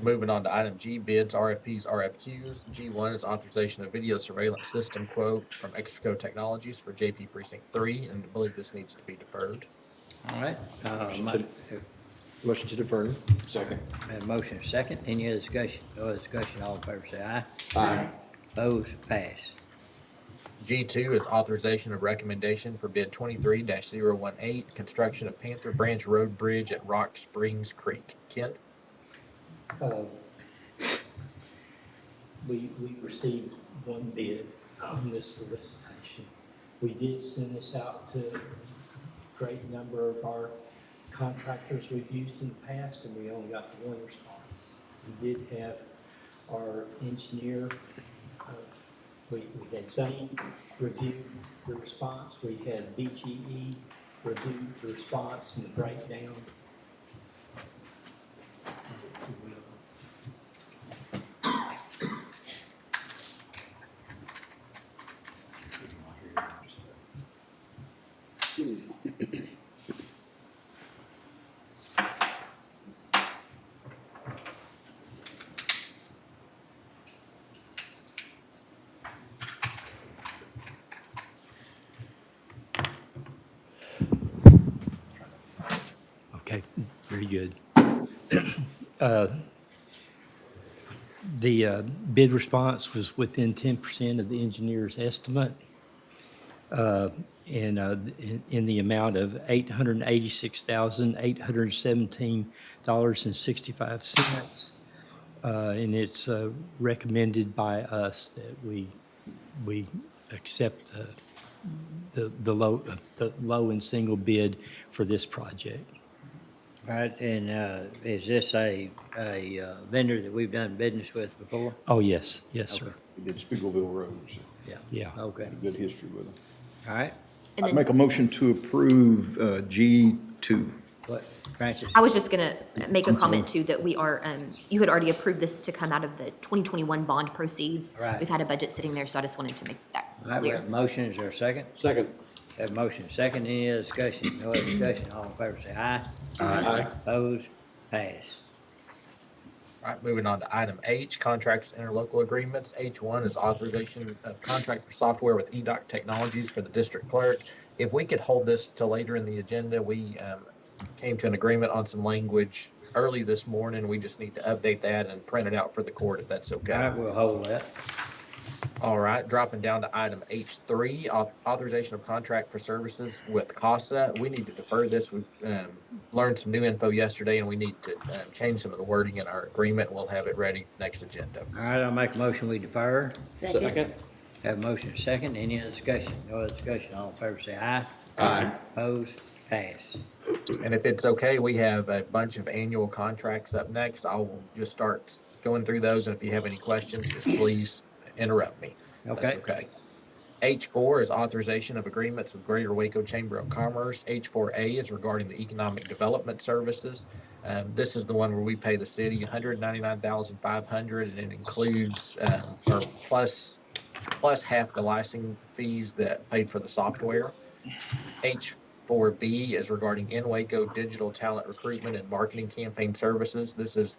Moving on to item G, bids, RFPs, RFQs. G1 is authorization of video surveillance system quote from Extraco Technologies for JP Precinct 3, and I believe this needs to be deferred. All right. Motion to defer. Second. Have a motion second. Any other discussion? No other discussion. All in favor say aye. Aye. Opposed? Pass. G2 is authorization of recommendation for bid 23-018, construction of Panther Branch Road Bridge at Rock Springs Creek. Kent? We received one bid on this solicitation. We did send this out to a great number of our contractors we've used in the past, and we only got the one response. We did have our engineer, we had Zane review the response, we had BGE review the response and the breakdown. Okay, very good. The bid response was within 10% of the engineer's estimate, in the amount of $886,817.65. And it's recommended by us that we accept the low and single bid for this project. All right, and is this a vendor that we've done business with before? Oh, yes, yes, sir. We did Spiegelville Roads. Yeah. Yeah. Okay. Good history with them. All right. And I'd then- make a motion to approve G2. What, Francis? I was just gonna make a comment too, that we are, you had already approved this to come out of the 2021 bond proceeds. Right. We've had a budget sitting there, so I just wanted to make that All right, we clear. have a motion. Is there a second? Second. Have a motion second. Any other discussion? No other discussion. All in favor say aye. Aye. Opposed? Pass. All right, moving on to item H, contracts, interlocal agreements. H1 is authorization of contract for software with EDOC Technologies for the district clerk. If we could hold this till later in the agenda, we came to an agreement on some language early this morning. We just need to update that and print it out for the court if that's okay. All right, we'll hold that. All right, dropping down to item H3, authorization of contract for services with CASA. We need to defer this. We learned some new info yesterday, and we need to change some of the wording in our agreement. We'll have it ready next agenda. All right, I'll make a motion. We defer. Second. Have a motion second. Any other discussion? No other discussion. All in favor say aye. Aye. Opposed? Pass. And if it's okay, we have a bunch of annual contracts up next. I'll just start going through those, and if you have any questions, just please interrupt me. That's okay. H4 is authorization of agreements with Greater Waco Chamber of Commerce. H4A is regarding the economic development services. This is the one where we pay the city $199,500, and it includes, or plus half the licensing fees that paid for the software. H4B is regarding in Waco digital talent recruitment and marketing campaign services. This is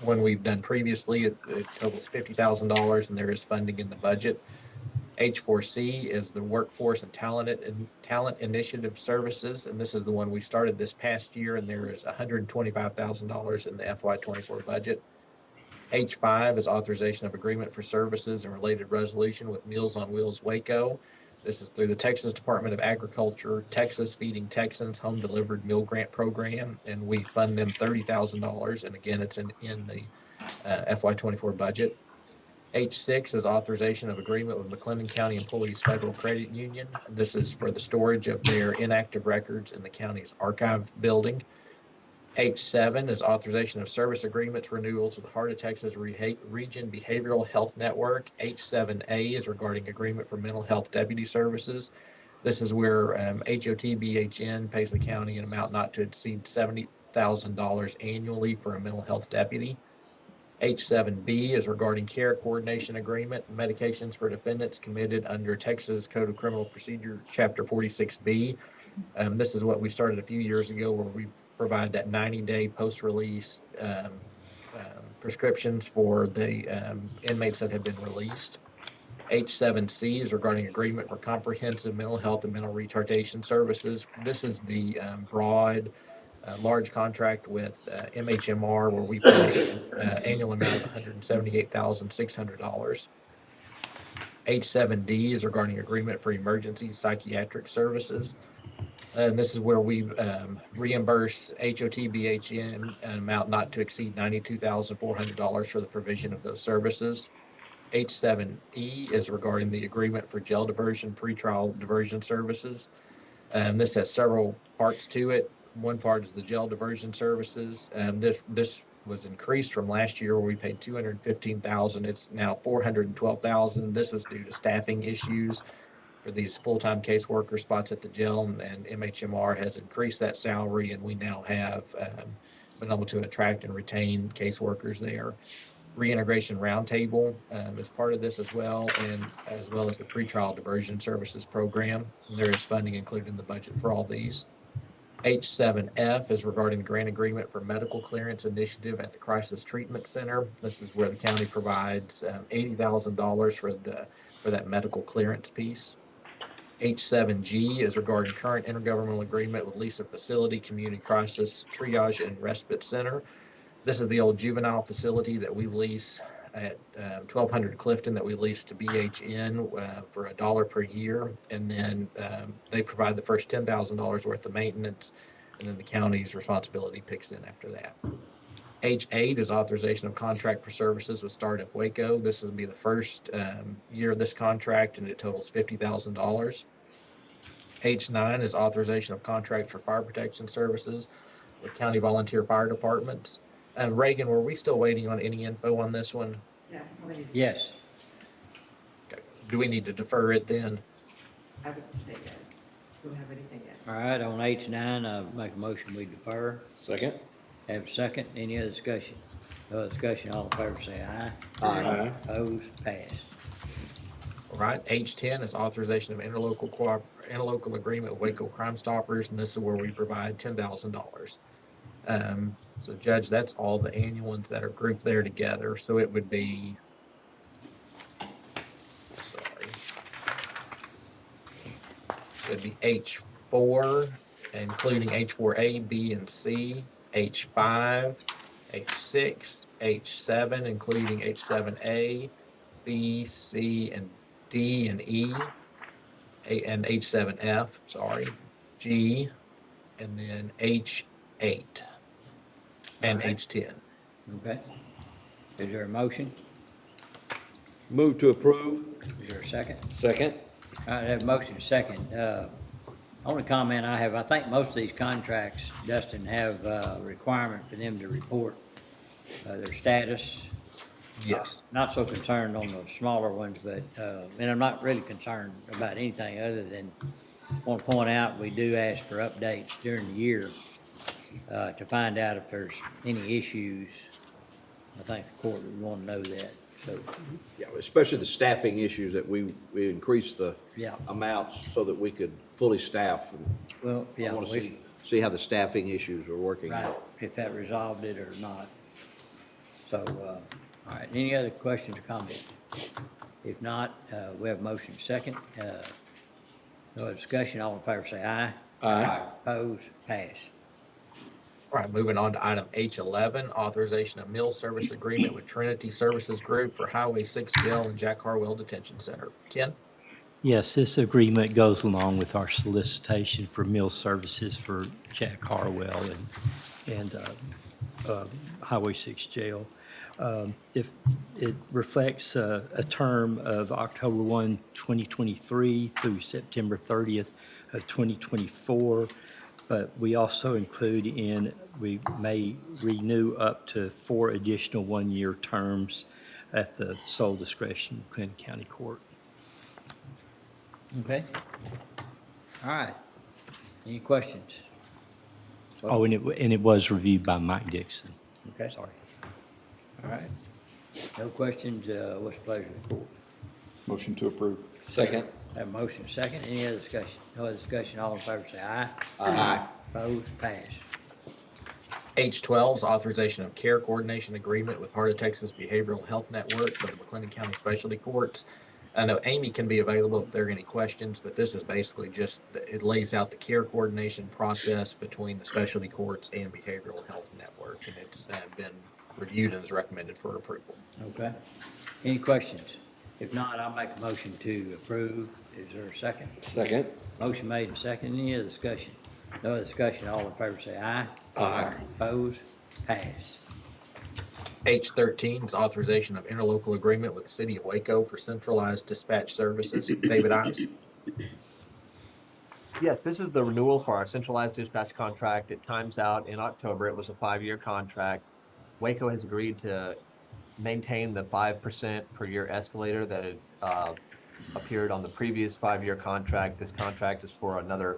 one we've done previously. It totals $50,000, and there is funding in the budget. H4C is the Workforce and Talent Initiative Services, and this is the one we started this past year, and there is $125,000 in the FY24 budget. H5 is authorization of agreement for services and related resolution with Meals on Wheels Waco. This is through the Texas Department of Agriculture, Texas Feeding Texans Home Delivered Meal Grant Program, and we fund them $30,000, and again, it's in the FY24 budget. H6 is authorization of agreement with McLennan County Employees Federal Credit Union. This is for the storage of their inactive records in the county's archive building. H7 is authorization of service agreements renewals with Heart of Texas Region Behavioral Health Network. H7A is regarding agreement for mental health deputy services. This is where HOTBHN pays the county an amount not to exceed $70,000 annually for a mental health deputy. H7B is regarding care coordination agreement, medications for defendants committed under Texas Code of Criminal Procedure, Chapter 46B. This is what we started a few years ago, where we provide that 90-day post-release prescriptions for the inmates that have been released. H7C is regarding agreement for comprehensive mental health and mental retardation services. This is the broad large contract with MHMR, where we pay annual amount of $178,600. H7D is regarding agreement for emergency psychiatric services. And this is where we reimburse HOTBHN an amount not to exceed $92,400 for the provision of those services. H7E is regarding the agreement for jail diversion, pretrial diversion services. This has several parts to it. One part is the jail diversion services. This was increased from last year, where we paid $215,000. It's now $412,000. This was due to staffing issues for these full-time caseworker spots at the jail, and MHMR has increased that salary, and we now have been able to attract and retain caseworkers there. Reintegration Roundtable is part of this as well, and as well as the pretrial diversion services program. And there is funding included in the budget for all these. H7F is regarding the grant agreement for medical clearance initiative at the Crisis Treatment Center. This is where the county provides $80,000 for that medical clearance piece. H7G is regarding current intergovernmental agreement with Lisa Facility Community Crisis Triage and Respite Center. This is the old juvenile facility that we lease at 1200 Clifton, that we lease to BHN for $1 per year. And then they provide the first $10,000 worth of maintenance, and then the county's responsibility picks in after that. H8 is authorization of contract for services with Startup Waco. This will be the first year of this contract, and it totals $50,000. H9 is authorization of contract for fire protection services with county volunteer fire departments. Reagan, were we still waiting on any info on this one? No. Yes. Okay. Do we need to defer it then? I would say yes. Don't have anything yet. All right, on H9, I make a motion we defer. Second. Have a second. Any other discussion? No discussion, all in favor say aye. Aye. Opposed, passed. All right, H10 is authorization of interlocal agreement with Waco Crime Stoppers, and this is where we provide $10,000. So Judge, that's all the annual ones that are grouped there together. So it would be, it'd be H4, including H4A, B, and C, H5, H6, H7, including H7A, B, C, and D, and E, and H7F, sorry, G, and then H8, and H10. Okay. Is there a motion? Move to approve. Is there a second? Second. All right, I have a motion, second. Only comment I have, I think most of these contracts, Dustin, have a requirement for them to report their status Yes. Not so concerned on the smaller ones, but, and I'm not really concerned about anything other than want to point out, we do ask for updates during the year, to find out if there's any issues. I think the court would want to know that, so, Yeah, especially the staffing issues that we increased the yeah. amounts so that we could fully staff. Well, yeah, I want to we- see how the staffing issues are working Right, out. if that resolved it or not. So, all right, any other questions or comments? If not, we have motion second. No other discussion, all in favor say aye. Aye. Opposed, pass. All right, moving on to item H11, authorization of meal service agreement with Trinity Services Group for Highway 6 Jail and Jack Harwell Detention Center. Ken? Yes, this agreement goes along with our solicitation for meal services for Jack Harwell and Highway 6 Jail. If it reflects a term of October 1, 2023 through September 30th of 2024, but we also include we may renew up to 4 additional one-year terms at the sole discretion of Clinton County Court. Okay. All right. Any questions? Oh, and it was reviewed by Mike Dixon. Okay. Sorry. All right. No questions, what's the pleasure of the court? Motion to approve. Second. Have a motion second, any other discussion? No other discussion, all in favor say aye. Aye. Opposed, pass. H12 is authorization of care coordination agreement with Heart of Texas Behavioral Health Network for the McLennan County Specialty Courts. I know Amy can be available if there are any questions, but this is basically just, it lays out the care coordination process between the specialty courts and Behavioral Health Network, and it's been reviewed and is recommended for approval. Okay. Any questions? If not, I'll make a motion to approve. Is there a second? Second. Motion made and second. Any other discussion? No other discussion. All in favor say aye. Aye. Opposed? Pass. H13 is authorization of interlocal agreement with the City of Waco for centralized dispatch services. David Ives. Yes, this is the renewal for our centralized dispatch contract. It times out in October. It was a 5-year contract. Waco has agreed to maintain the 5% per year escalator that had appeared on the previous 5-year contract. This contract is for another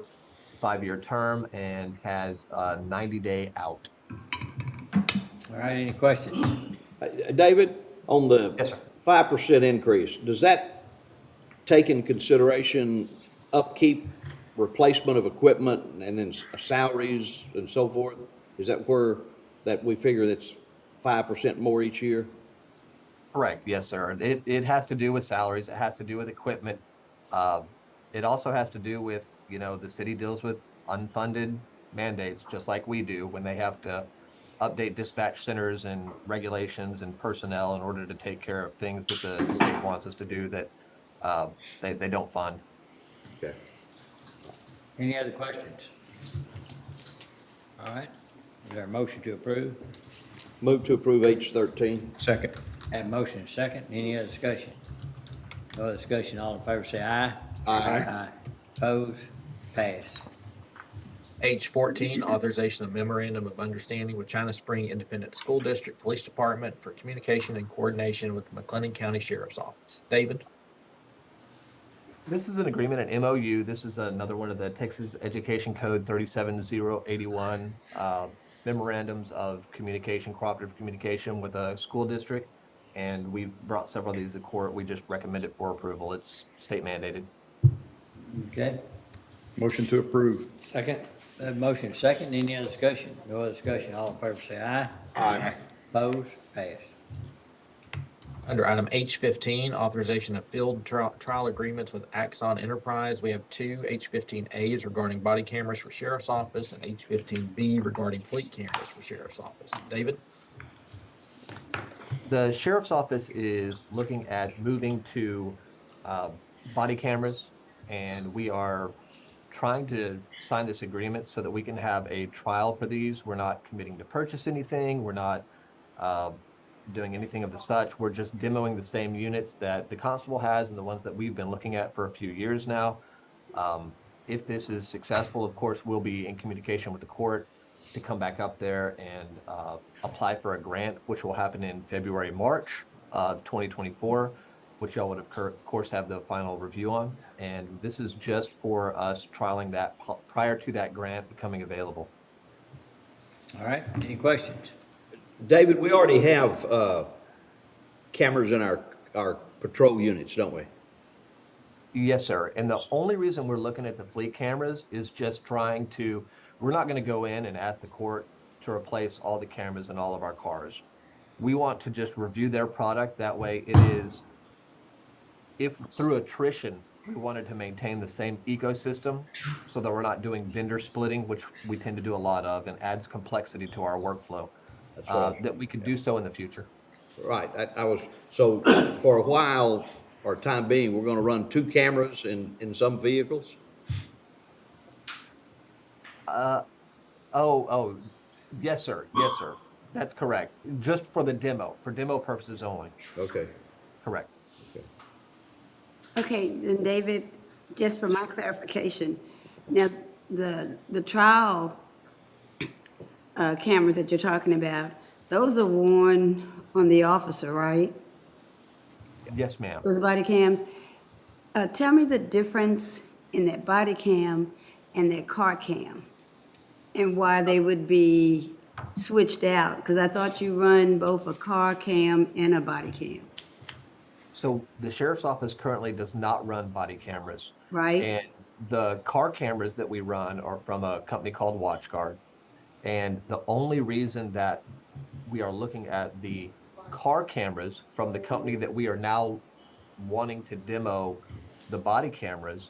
5-year term and has a 90-day out. All right, any questions? David, on the Yes, sir. 5% increase, does that take in consideration upkeep, replacement of equipment, and then salaries and so forth? Is that where that we figure that's 5% more each year? Correct. Yes, sir. It has to do with salaries. It has to do with equipment. It also has to do with, the city deals with unfunded mandates, just like we do when they have to update dispatch centers and regulations and personnel in order to take care of things that the state wants us to do that they don't fund. Okay. Any other questions? All right. Is there a motion to approve? Move to approve H13. Second. Have a motion and second. Any other discussion? No other discussion. All in favor say aye. Aye. Opposed? Pass. H14, authorization of memorandum of understanding with China Spring Independent School District Police Department for communication and coordination with the McLennan County Sheriff's Office. David? This is an agreement, an MOU. This is another one of the Texas Education Code 37081 memorandums of communication, cooperative communication with a school district. And we've brought several of these to court. We just recommend it for approval. It's state mandated. Okay. Motion to approve. Second. Have a motion and second. Any other discussion? No other discussion. All in favor say aye. Aye. Opposed? Pass. Under item H15, authorization of field trial agreements with Axon Enterprise. We have 2 H15As regarding body cameras for Sheriff's Office and H15B regarding fleet cameras for Sheriff's Office. David? The Sheriff's Office is looking at moving to body cameras, and we are trying to sign this agreement so that we can have a trial for these. We're not committing to purchase anything. We're not doing anything of the such. We're just demoing the same units that the constable has and the ones that we've been looking at for a few years now. If this is successful, of course, we'll be in communication with the court to come back up there and apply for a grant, which will happen in February, March. of 2024, which y'all would of course have the final review on. And this is just for us trialing that prior to that grant becoming available. All right, any questions? David, we already have cameras in our patrol units, don't we? Yes, sir. And the only reason we're looking at the fleet cameras is just trying to, we're not going to go in and ask the court to replace all the cameras in all of our cars. We want to just review their product. That way it is, if through attrition, we wanted to maintain the same ecosystem so that we're not doing vendor splitting, which we tend to do a lot of and adds complexity to our workflow, That's right. that we could do so in the future. Right, so for a while, or time being, we're gonna run 2 cameras in some vehicles? Yes, sir. Yes, sir. That's correct. Just for demo purposes only. Okay. Correct. Okay, then David, just for my clarification, now, the trial cameras that you're talking about, those are worn on the officer, right? Yes, ma'am. Those body cams? Tell me the difference in that body cam and that car cam, and why they would be switched out, because I thought you run both a car cam and a body cam, So the sheriff's office currently does not run body cameras. right? And the car cameras that we run are from a company called WatchGuard. And the only reason that we are looking at the car cameras from the company that we are now wanting to demo the body cameras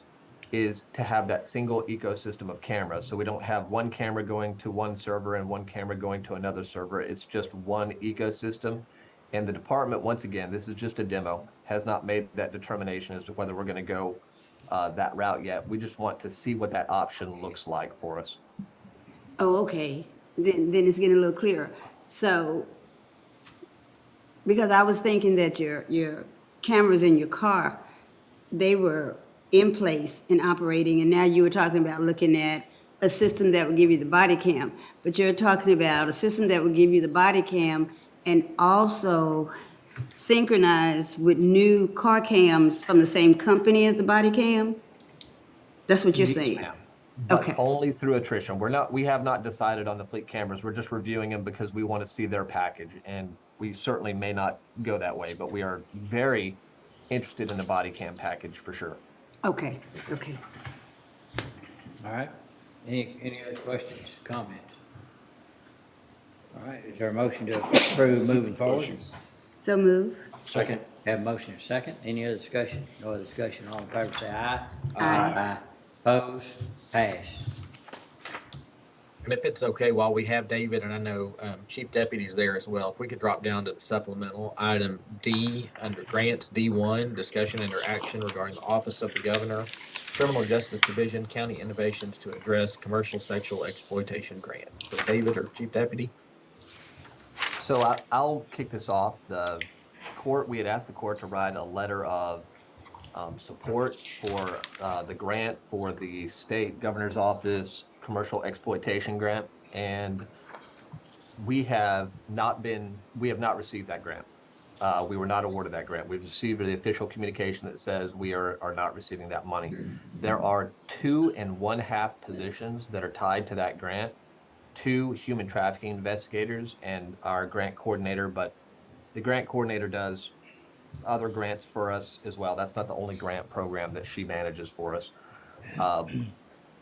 is to have that single ecosystem of cameras. So we don't have one camera going to one server and one camera going to another server. It's just one ecosystem. And the department, once again, this is just a demo, has not made that determination as to whether we're going to go that route yet. We just want to see what that option looks like for us. Oh, okay, then it's getting a little clearer. So, because I was thinking that your cameras in your car, they were in place and operating, and now you were talking about looking at a system that would give you the body cam, but you're talking about a system that would give you the body cam and also synchronize with new car cams from the same company as the body cam? That's what you're Yes, saying? ma'am. But Okay. only through attrition. We have not decided on the fleet cameras. We're just reviewing them because we want to see their package. And we certainly may not go that way, but we are very interested in the body cam package for sure. Okay. All right, any other questions, comments? All right, is there a motion to approve moving forward? So move. Second. Have a motion and a second. Any other discussion? No other discussion. All in favor, say aye. Aye. Opposed? Passed. And if it's okay, while we have David, and I know Chief Deputy's there as well, if we could drop down to the supplemental item D, under grants, D1, discussion and action regarding the Office of the Governor, Criminal Justice Division, County Innovations to address commercial sexual exploitation grant. So David or Chief Deputy? So I'll kick this off. The court, we had asked the court to write a letter of support for the grant for the state governor's office commercial exploitation grant, and we have not received that grant. We were not awarded that grant. We've received the official communication that says we are not receiving that money. There are 2.5 positions that are tied to that grant, 2 human trafficking investigators and our grant coordinator, but the grant coordinator does other grants for us as well. That's not the only grant program that she manages for us.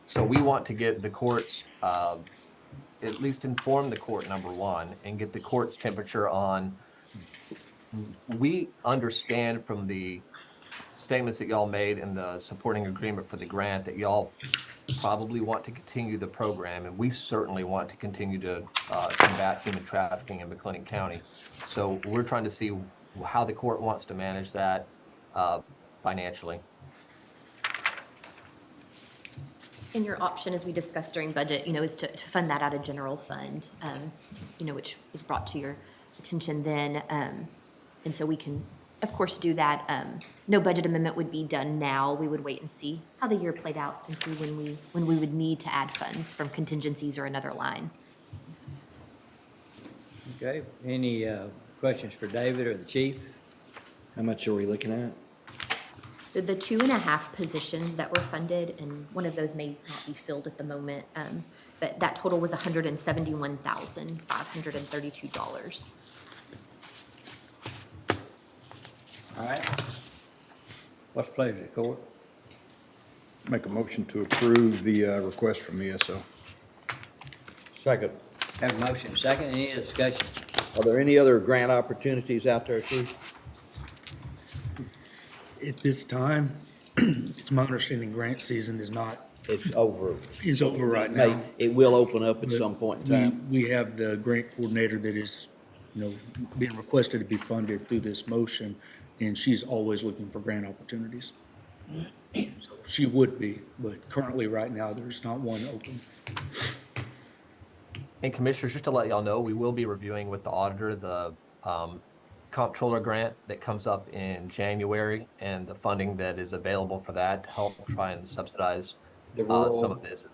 So we want to get the courts, at least inform the court, number one, and get the court's temperature on. We understand from the statements that y'all made in the supporting agreement for the grant that y'all probably want to continue the program, and we certainly want to continue to combat human trafficking in McLennan County. So we're trying to see how the court wants to manage that financially. And your option, as we discussed during budget, is to fund that out of general fund, which was brought to your attention then. And so we can, of course, do that. No budget amendment would be done now. We would wait and see how the year played out and see when we would need to add funds from contingencies or another line. Okay, any questions for David or the chief? How much are we looking at? So the 2.5 positions that were funded, and one of those may not be filled at the moment, but that total was $171,532. All right. What's the pleasure of the court? Make a motion to approve the request from ESO. Second. Have a motion second, any discussion? Are there any other grant opportunities out there, Chief? At this time, it's my understanding grant season is not. It's over. Is over right It may- now. It will open up at some point in time. We have the grant coordinator that is, being requested to be funded through this motion, and she's always looking for grant opportunities. So she would be, but currently, right now, there's not one open. And Commissioners, just to let y'all know, we will be reviewing with the auditor the comptroller grant that comes up in January and the funding that is available for that to help try and subsidize The rural- some of this.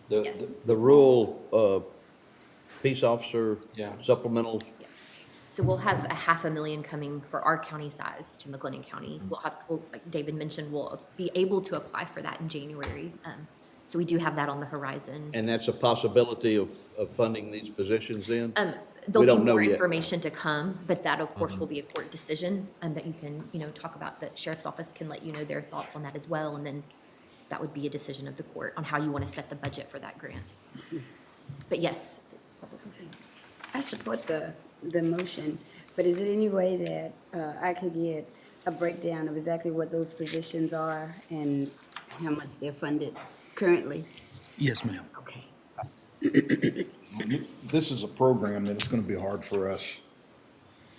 The rural peace officer supplemental. So we'll have $500,000 coming for our county size to McLennan County. Like David mentioned, we'll be able to apply for that in January. So we do have that on the horizon. And that's a possibility of funding these positions then? We There'll don't be know more yet. information to come, but that, of course, will be a court decision, and that you can, talk about. The sheriff's office can let you know their thoughts on that as well, and then that would be a decision of the court on how you want to set the budget for that grant. But yes. I support the motion, but is there any way that I could get a breakdown of exactly what those positions are and how much they're funded currently? Yes, ma'am. Okay. This is a program that it's going to be hard for us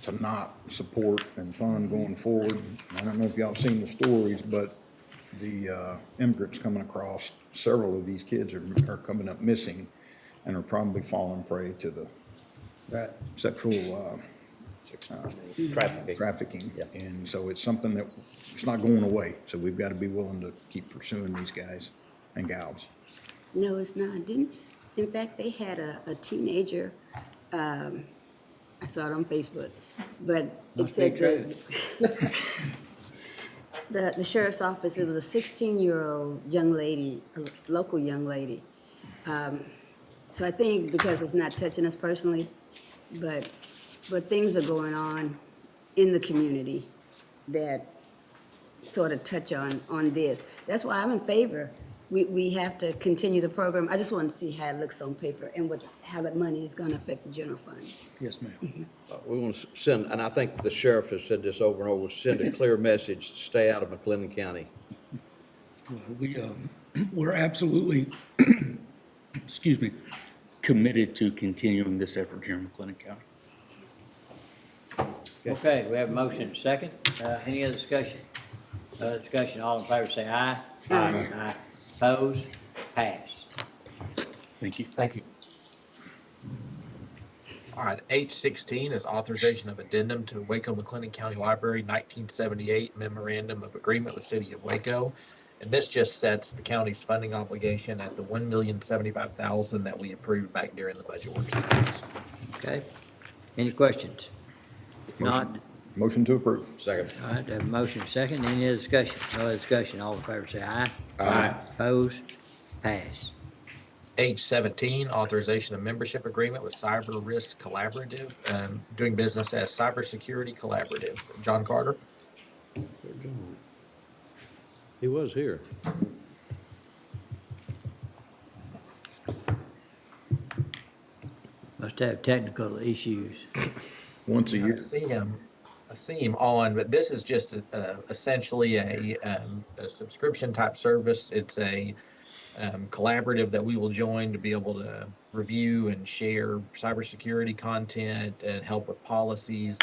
to not support and fund going forward. I don't know if y'all have seen the stories, but the immigrants coming across, several of these kids are coming up missing and are probably falling prey to the sexual trafficking. And so it's something that, it's not going away. So we've got to be willing to keep pursuing these guys and gals. No, it's not. In fact, they had a teenager, I saw it on Facebook, but it Must said be that the sheriff's office, it was a 16-year-old young lady, a local young lady. So I think because it's not touching us personally, but things are going on in the community that sort of touch on this. That's why I'm in favor. We have to continue the program. I just want to see how it looks on paper and how that money is going to affect the general fund. Yes, ma'am. We want to send, and I think the sheriff has said this over and over, send a clear message to stay out of McLennan County. Well, we're absolutely, excuse me, committed to continuing this effort here in McLennan County. Okay, we have a motion second. Any other discussion? Discussion, all in favor say aye. Aye. Aye. Opposed? Pass. Thank you. Thank you. All right, H16 is authorization of addendum to Waco McLennan County Library 1978 Memorandum of Agreement with City of Waco. And this just sets the county's funding obligation at the $1,075,000 that we approved back during the budget work sessions. Okay. Any questions? If not, Motion to approve. Second. all right, have a motion second. Any other discussion? No other discussion. All in favor say aye. Aye. Opposed? Pass. H17, authorization of membership agreement with Cyber Risk Collaborative, doing business as Cybersecurity Collaborative. John Carter. He was here. Must have technical issues. Once a year. I see him on, but this is just essentially a subscription type service. It's a collaborative that we will join to be able to review and share cybersecurity content and help with policies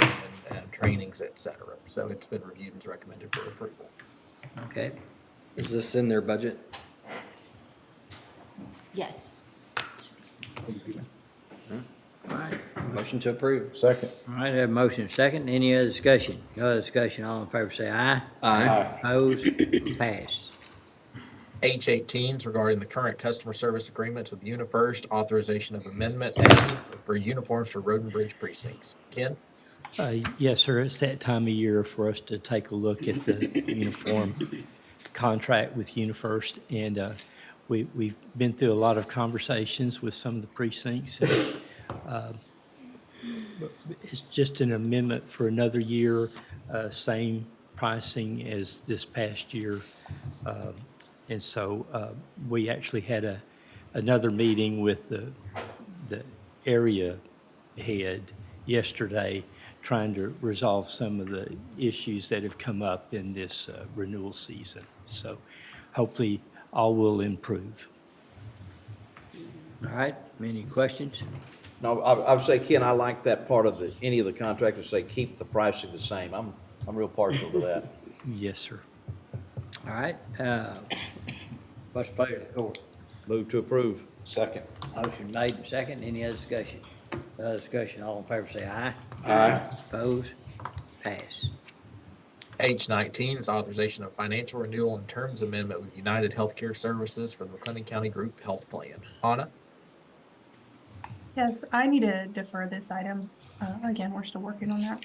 and trainings, et cetera. So it's been reviewed and is recommended for approval. Okay. Is this in their budget? Yes. All right. Motion to approve. Second. All right, have a motion second. Any other discussion? No other discussion. All in favor say aye. Aye. Opposed? Pass. H18 is regarding the current customer service agreements with UniFirst, authorization of amendment A for uniforms for Road and Bridge precincts. Ken? Yes, sir. It's that time of year for us to take a look at the uniform contract with UniFirst. And we've been through a lot of conversations with some of the precincts. It's just an amendment for another year, same pricing as this past year. And so we actually had another meeting with the area head yesterday, trying to resolve some of the issues that have come up in this renewal season. So hopefully all will improve. All right, any questions? No, I would say, Ken, I like that part of any of the contractors say, keep the pricing the same. I'm real partial to that. Yes, sir. All right, what's the pleasure of the court? Move to approve. Second. Motion made and second, any other discussion? Other discussion, all in favor say aye. Aye. Opposed? Pass. H19 is authorization of financial renewal and terms amendment with United Healthcare Services for the McLennan County Group Health Plan. Anna? Yes, I need to defer this item. Again, we're still working on that.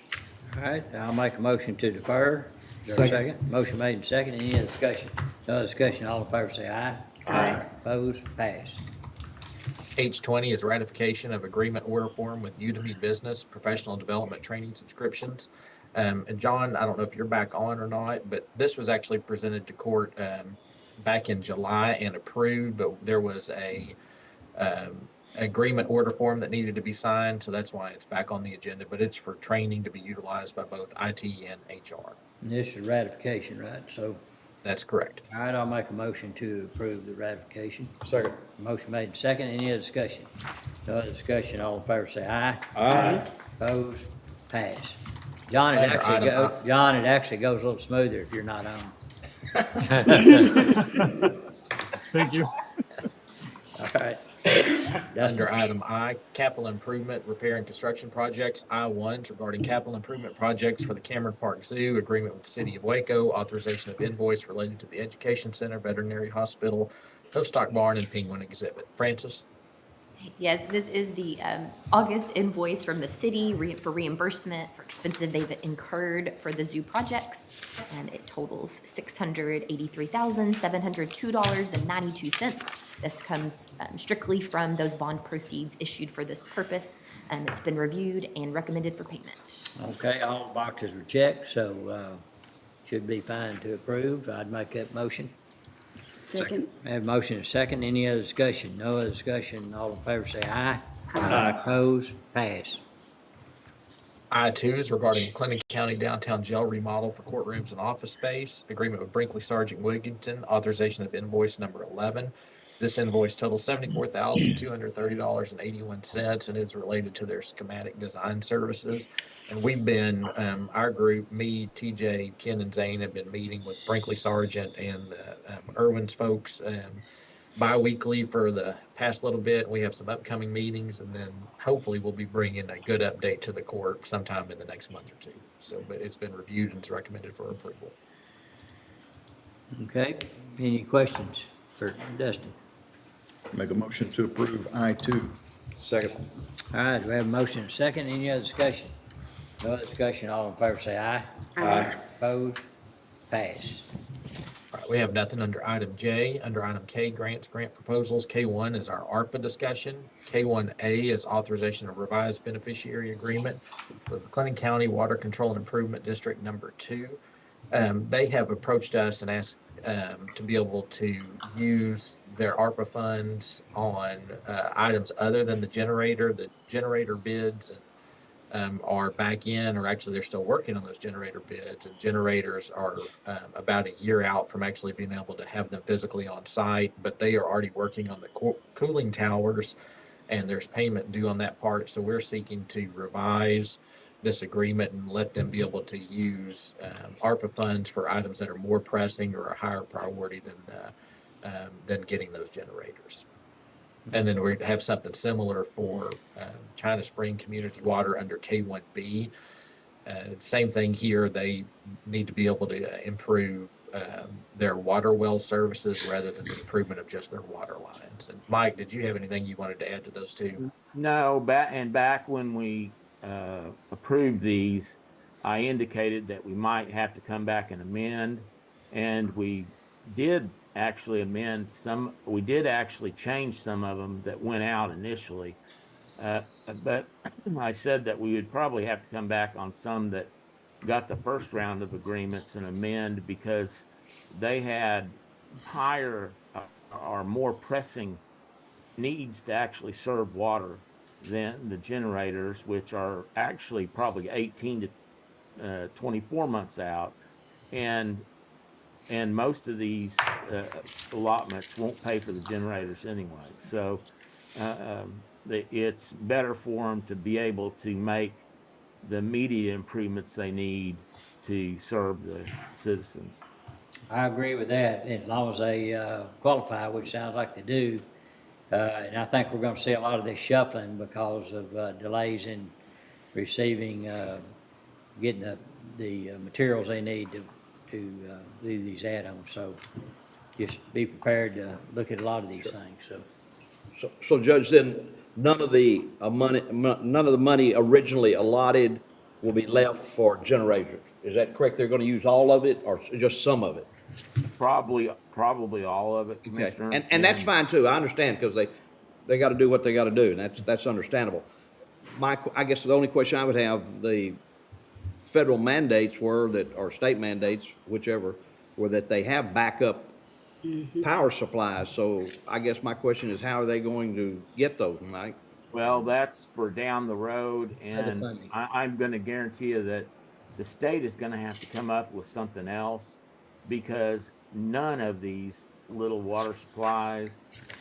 All right, I'll make a motion to defer. Is there a second? Motion made and second, any other discussion? No other discussion, all in favor say aye. Aye. Opposed? Pass. H20 is ratification of agreement order form with Udemy Business Professional Development Training Subscriptions. And John, I don't know if you're back on or not, but this was actually presented to court back in July and approved, but there was a agreement order form that needed to be signed, so that's why it's back on the agenda, but it's for training to be utilized by both IT and HR. And this is ratification, right? So, That's correct. all right, I'll make a motion to approve the ratification. Second. Motion made and second, any other discussion? No other discussion, all in favor say aye. Aye. Opposed? Pass. John, it Under actually item goes, John, it actually goes a little smoother if you're not on. Thank you. All right. Under item I, capital improvement, repair and construction projects, I-1s regarding capital improvement projects for the Cameron Park Zoo, agreement with the City of Waco, authorization of invoice related to the Education Center, Veterinary Hospital, Stock Barn, and Penguin Exhibit. Francis? Yes, this is the August invoice from the city for reimbursement for expenses they've incurred for the zoo projects. And it totals $683,702.92. This comes strictly from those bond proceeds issued for this purpose. It's been reviewed and recommended for payment. Okay, all the boxes were checked, so should be fine to approve. I'd make that motion. Second. I have a motion and a second. Any other discussion? No other discussion. All in favor say aye. Aye. Opposed? Pass. I-2 is regarding McLennan County downtown jail remodel for courtrooms and office space, agreement with Brinkley Sergeant Wigington, authorization of invoice number 11. This invoice totals $74,230.81 and is related to their schematic design services. And we've been, our group, me, TJ, Ken, and Zane have been meeting with Brinkley Sergeant and Irwin's folks bi-weekly for the past little bit. We have some upcoming meetings, and then hopefully we'll be bringing a good update to the court sometime in the next month or two. So, but it's been reviewed and it's recommended for approval. Okay, any questions for Dustin? Make a motion to approve I-2. Second. All right, we have a motion and a second. Any other discussion? No other discussion. All in favor say aye. Aye. Opposed? Pass. All right, we have nothing under item J. Under item K, grant proposals. K1 is our ARPA discussion. K1A is authorization of revised beneficiary agreement with McLennan County Water Control and Improvement District Number 2. They have approached us and asked to be able to use their ARPA funds on items other than the generator. The generator bids are back in, or actually they're still working on those generator bids, and generators are about a year out from actually being able to have them physically on site, but they are already working on the cooling towers, and there's payment due on that part. So we're seeking to revise this agreement and let them be able to use ARPA funds for items that are more pressing or a higher priority than getting those generators. And then we have something similar for China Spring Community Water under K1B. Same thing here. They need to be able to improve their water well services rather than the improvement of just their water lines. And Mike, did you have anything you wanted to add to those two? No, back when we approved these, I indicated that we might have to come back and amend, and we did actually amend some, we did actually change some of them that went out initially. But I said that we would probably have to come back on some that got the first round of agreements and amend because they had higher or more pressing needs to actually serve water than the generators, which are actually probably 18 to 24 months out. And most of these allotments won't pay for the generators anyway. So it's better for them to be able to make the immediate improvements they need to serve the citizens. I agree with that, as long as they qualify, which sounds like they do. And I think we're gonna see a lot of this shuffling because of delays in receiving, getting the materials they need to do these add-ons. So just be prepared to look at a lot of these things, so. So Judge, then none of the money originally allotted will be left for generators. Is that correct? They're going to use all of it or just some of it? Probably all of it, Commissioner. Okay. And that's fine too. I understand because they got to do what they got to do, and that's understandable. I guess the only question I would have, the federal mandates were that, or state mandates, whichever, were that they have backup power supplies. So I guess my question is, how are they going to get those, Mike? Well, that's for down the road, and I'm going to guarantee you that the state is going to have to come up with something else, because none of these little water supplies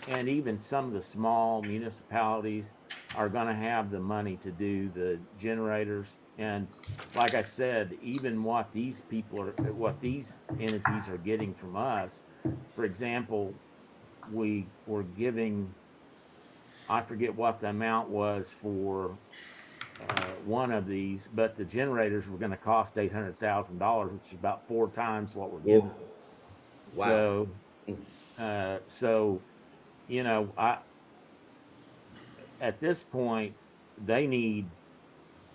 and even some of the small municipalities are going to have the money to do the generators. And like I said, even what these entities are getting from us, for example, we were giving, I forget what the amount was for one of these, but the generators were going to cost $800,000, which is about 4 times what we're giving. Wow. So, you know, at this point, they need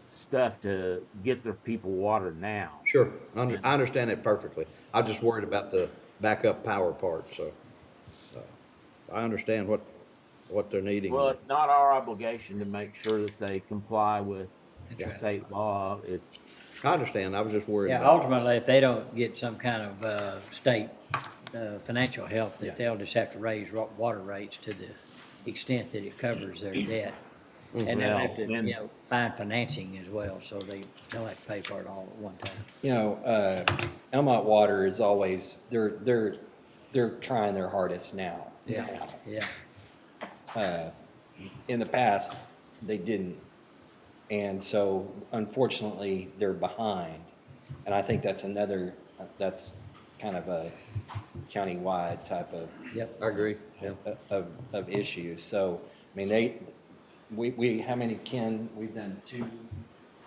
stuff to get their people water now. Sure, I understand that perfectly. I'm just worried about the backup power part, so I understand what they're needing. Well, it's not our obligation to make sure that they comply with state law. I understand. I was just worried. Yeah, ultimately, if they don't get some kind of state financial help, that they'll just have to raise water rates to the extent that it covers their debt. And they'll have to, find financing as well, so they don't have to pay for it all at one time. You know, Elmont Water is always, they're trying their hardest now. Yeah. In the past, they didn't. And so unfortunately, they're behind. And I think that's kind of a countywide type of. Yep. I agree. Of issues. So, I mean, we how many, Ken? We've done 2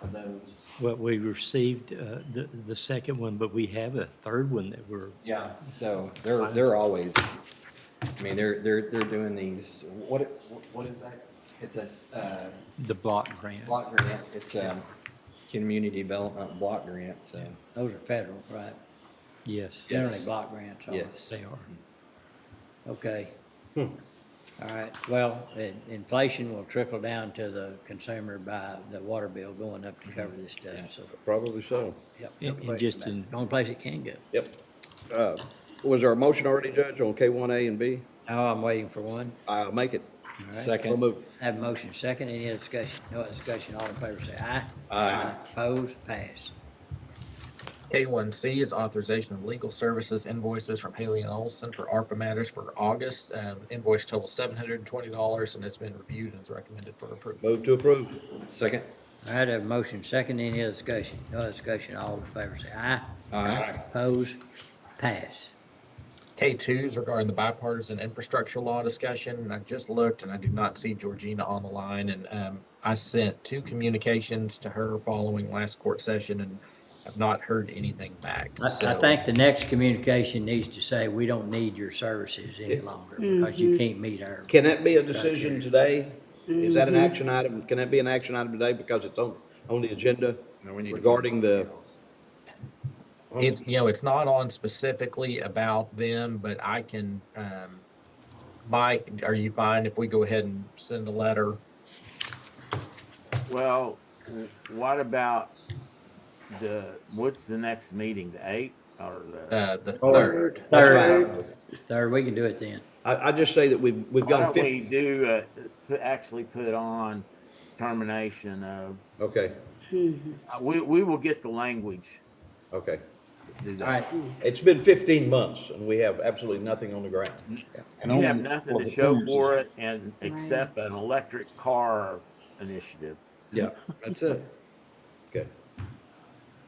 of those. Well, we received the second one, but we have a third one that we're. Yeah, so they're always, I mean, they're doing these, what is that? It's a, The block grant. block grant, it's a community development block grant, so. Those are federal, right? Yes. Generally block grants are. Yes. They are. Okay. All right, well, inflation will trickle down to the consumer by the water bill going up to cover this stuff, so. Probably so. Yep. And just in. The only place it can go. Yep. Was there a motion already, Judge, on K1A and B? Oh, I'm waiting for one. I'll make it. All right. Second. So moved. Have a motion second, any other discussion? No other discussion, all in favor say aye. Aye. Opposed, pass. K1C is authorization of legal services invoices from Haley and Olson for ARPA matters for August. Invoice total $720, and it's been reviewed and is recommended for approval. Move to approve. Second. All right, have a motion second, any other discussion? No other discussion, all in favor say aye. Aye. Opposed, pass. K2 is regarding the bipartisan infrastructure law discussion, and I just looked and I do not see Georgina on the line, and I sent 2 communications to her following last court session and I've not heard anything back. I think the next communication needs to say, we don't need your services any longer, because you can't meet our. Can that be a decision today? Is that an action item? Can that be an action item today because it's on on the agenda No, we need to regarding the, It's, you know, it's not on specifically about them, but I can, Mike, are you fine if we go ahead and send a letter? Well, what about what's the next meeting, the 8th or The third. Third, we can do it then. I just say that we've Why gone don't 50. we do, actually put on termination of, Okay, we will get the language. okay. Do that. All right, It's been 15 months and we have absolutely nothing on the ground. And You have only nothing for to the show cruises. for it and except an electric car initiative. Yeah, that's it. Okay.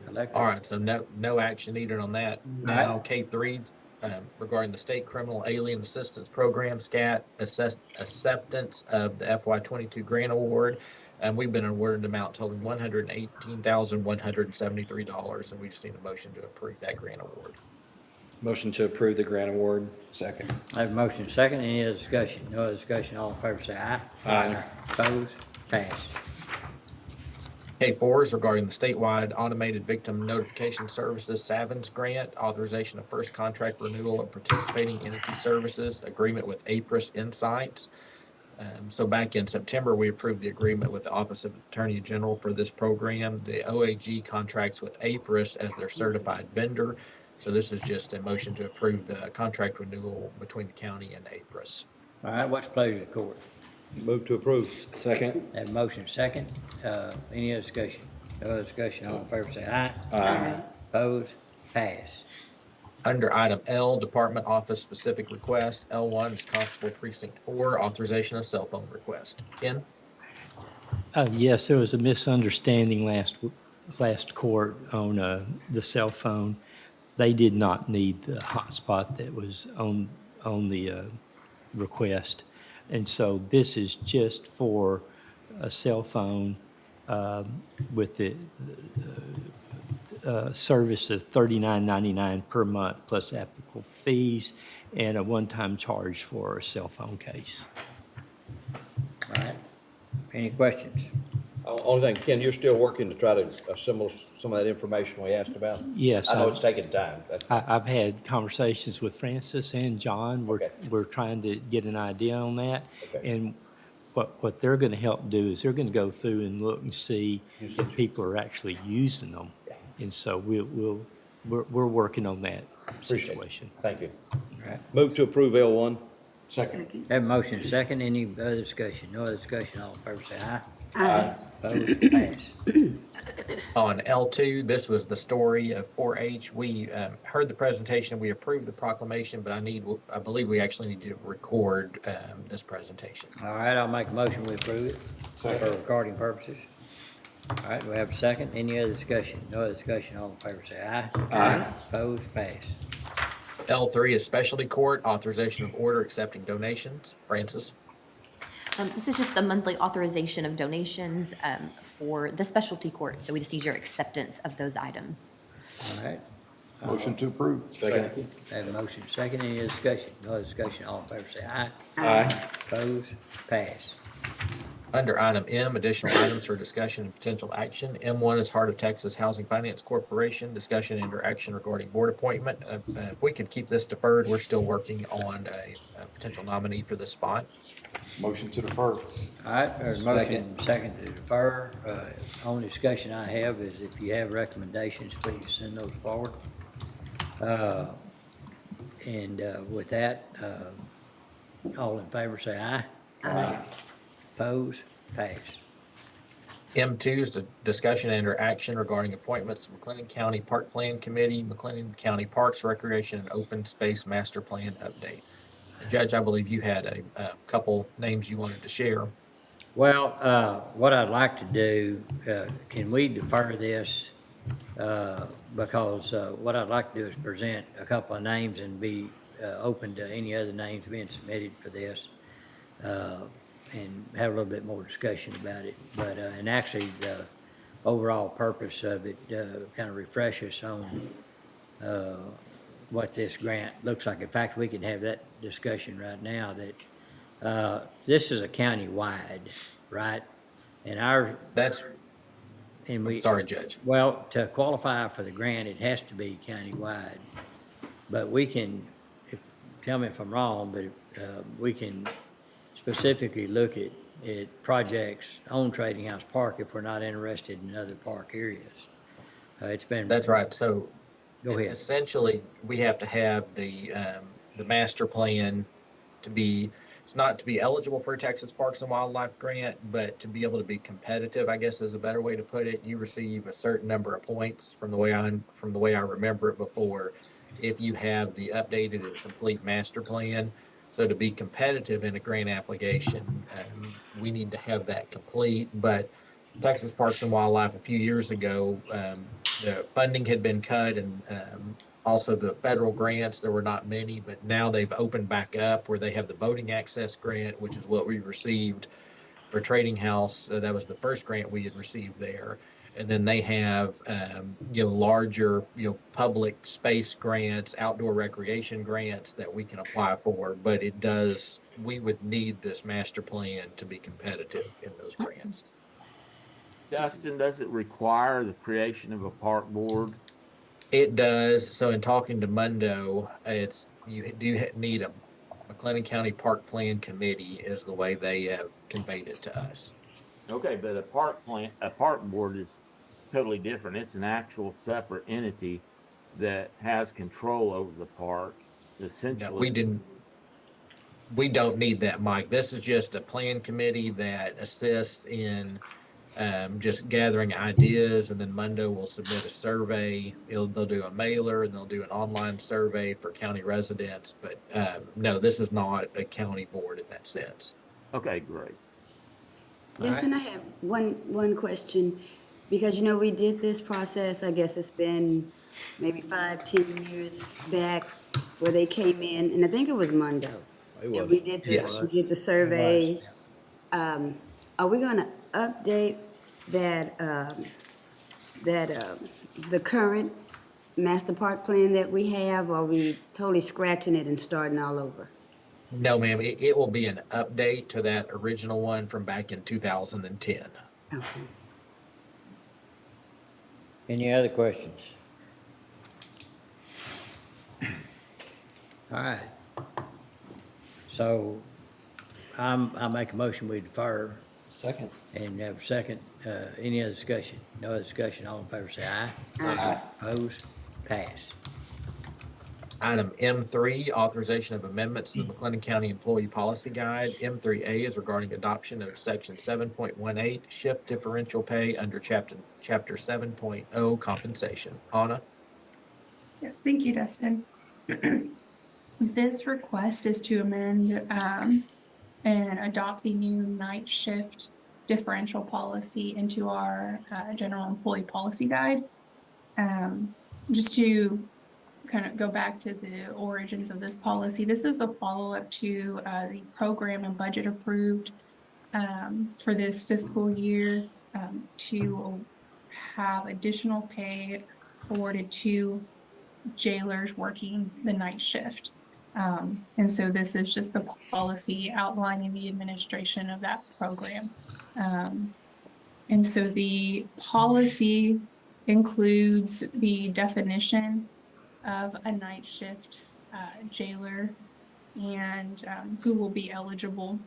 electric. All right, so no action needed on that. Now, K3, regarding the State Criminal Alien Assistance Program, SCAT, acceptance of the FY '22 grant award. And we've been awarded an amount totaling $118,173, and we just need a motion to approve that grant award. Motion to approve the grant award. Second. I have a motion second. Any other discussion? No other discussion. All in favor say aye. Aye. Opposed? Passed. K4 is regarding the statewide automated victim notification services SAVINS grant, authorization of first contract renewal of participating entity services, agreement with APRIS Insights. So back in September, we approved the agreement with the Office of Attorney General for this program. The OAG contracts with APRIS as their certified vendor. So this is just a motion to approve the contract renewal between the county and APRIS. All right, what's the pleasure of the court? Move to approve. Second. Have a motion second. Any other discussion? No other discussion. All in favor say aye. Aye. Opposed? Passed. Under item L, Department Office Specific Requests, L1 is Constable Precinct 4, authorization of cell phone request. Ken? Yes, there was a misunderstanding last court on the cell phone. They did not need the hotspot that was on the request. And so this is just for a cell phone with the service of $39.99 per month plus applicable fees and a one-time charge for a cell phone case. All right. Any questions? Only thing, Ken, you're still working to try to assemble some of that information we asked about? Yes, I know I've- it's taking time. I've had conversations with Francis and John. Okay. We're trying to get an idea on that. Okay. And what they're going to help do is they're going to go through and look and see Usage. if people are actually using them. And so we're working on that Appreciate it. situation. Thank you. All right. Move to approve L1. Second. Have a motion second. Any other discussion? No other discussion. All in favor say aye. Aye. Opposed? Passed. On L2, this was the story of 4-H. We heard the presentation, we approved the proclamation, but I believe we actually need to record this presentation. All right, I'll make a motion. We approve it for recording purposes. All right, we have a second. Any other discussion? No other discussion. All in favor say aye. Aye. Opposed? Passed. L3 is specialty court, authorization of order accepting donations. Francis? This is just the monthly authorization of donations for the specialty court, so we just need your acceptance of those items. All right. Motion to approve. Second. Have a motion second. Any other discussion? No other discussion. All in favor say aye. Aye. Opposed? Passed. Under item M, additional items for discussion and potential action. M1 is Heart of Texas Housing Finance Corporation, discussion and action regarding board appointment. If we could keep this deferred, we're still working on a potential nominee for this spot. Motion to defer. All right, there's a motion second to defer. Only discussion I have is if you have recommendations, please send those forward. And with that, all in favor say aye. Aye. Opposed? Passed. M2 is the discussion and or action regarding appointments to McLennan County Park Plan Committee, McLennan County Parks, Recreation, and Open Space Master Plan update. Judge, I believe you had a couple names you wanted to share. Well, what I'd like to do, can we defer this? Because what I'd like to do is present a couple of names and be open to any other names being submitted for this. And have a little bit more discussion about it. But, and actually, the overall purpose of it, kind of refresh us on, what this grant looks like. In fact, we can have that discussion right now that, this is a county-wide, right? And our, That's And we. Sorry, Judge. Well, to qualify for the grant, it has to be countywide. But we can, tell me if I'm wrong, but we can specifically look at projects on Trading House Park if we're not interested in other park areas. It's been. That's right. So Go ahead. essentially, we have to have the master plan to be, it's not to be eligible for a Texas Parks and Wildlife grant, but to be able to be competitive, I guess is a better way to put it. You receive a certain number of points from the way I remember it before, if you have the updated and complete master plan. So to be competitive in a grant application, we need to have that complete. But Texas Parks and Wildlife, a few years ago, the funding had been cut, and also the federal grants, there were not many, but now they've opened back up where they have the boating access grant, which is what we received for Trading House. That was the first grant we had received there. And then they have, larger, public space grants, outdoor recreation grants that we can apply for. But we would need this master plan to be competitive in those grants. Dustin, does it require the creation of a park board? It does. So in talking to Mundo, you do need a McLennan County Park Plan Committee is the way they have conveyed it to us. Okay, but a park board is totally different. It's an actual separate entity that has control over the park, essentially. No, we don't need that, Mike. This is just a plan committee that assists in just gathering ideas, and then Mundo will submit a survey. They'll do a mailer, and they'll do an online survey for county residents. But no, this is not a county board in that sense. Okay, great. Yes, and I have one question, because, we did this process, I guess it's been maybe 5-10 years back, where they came in, and I think it was Mundo. And we did the survey. Are we gonna update that, the current master park plan that we have, or are we totally scratching it and starting all over? No, ma'am. It will be an update to that original one from back in 2010. Okay. Any other questions? All right. So I make a motion, we defer. Second. And have a second. Any other discussion? No other discussion. All in favor say aye. Aye. Opposed? Pass. Item M3, authorization of amendments to the McLennan County Employee Policy Guide. M3A is regarding adoption of Section 7.18, shift differential pay under Chapter 7.0 compensation. Anna? Yes, thank you, Dustin. This request is to amend and adopt the new night shift differential policy into our general employee policy guide. Just to kind of go back to the origins of this policy, this is a follow-up to the program and budget approved for this fiscal year to have additional pay awarded to jailers working the night shift. And so this is just the policy outlining the administration of that program. And so the policy includes the definition of a night shift jailer and who will be eligible.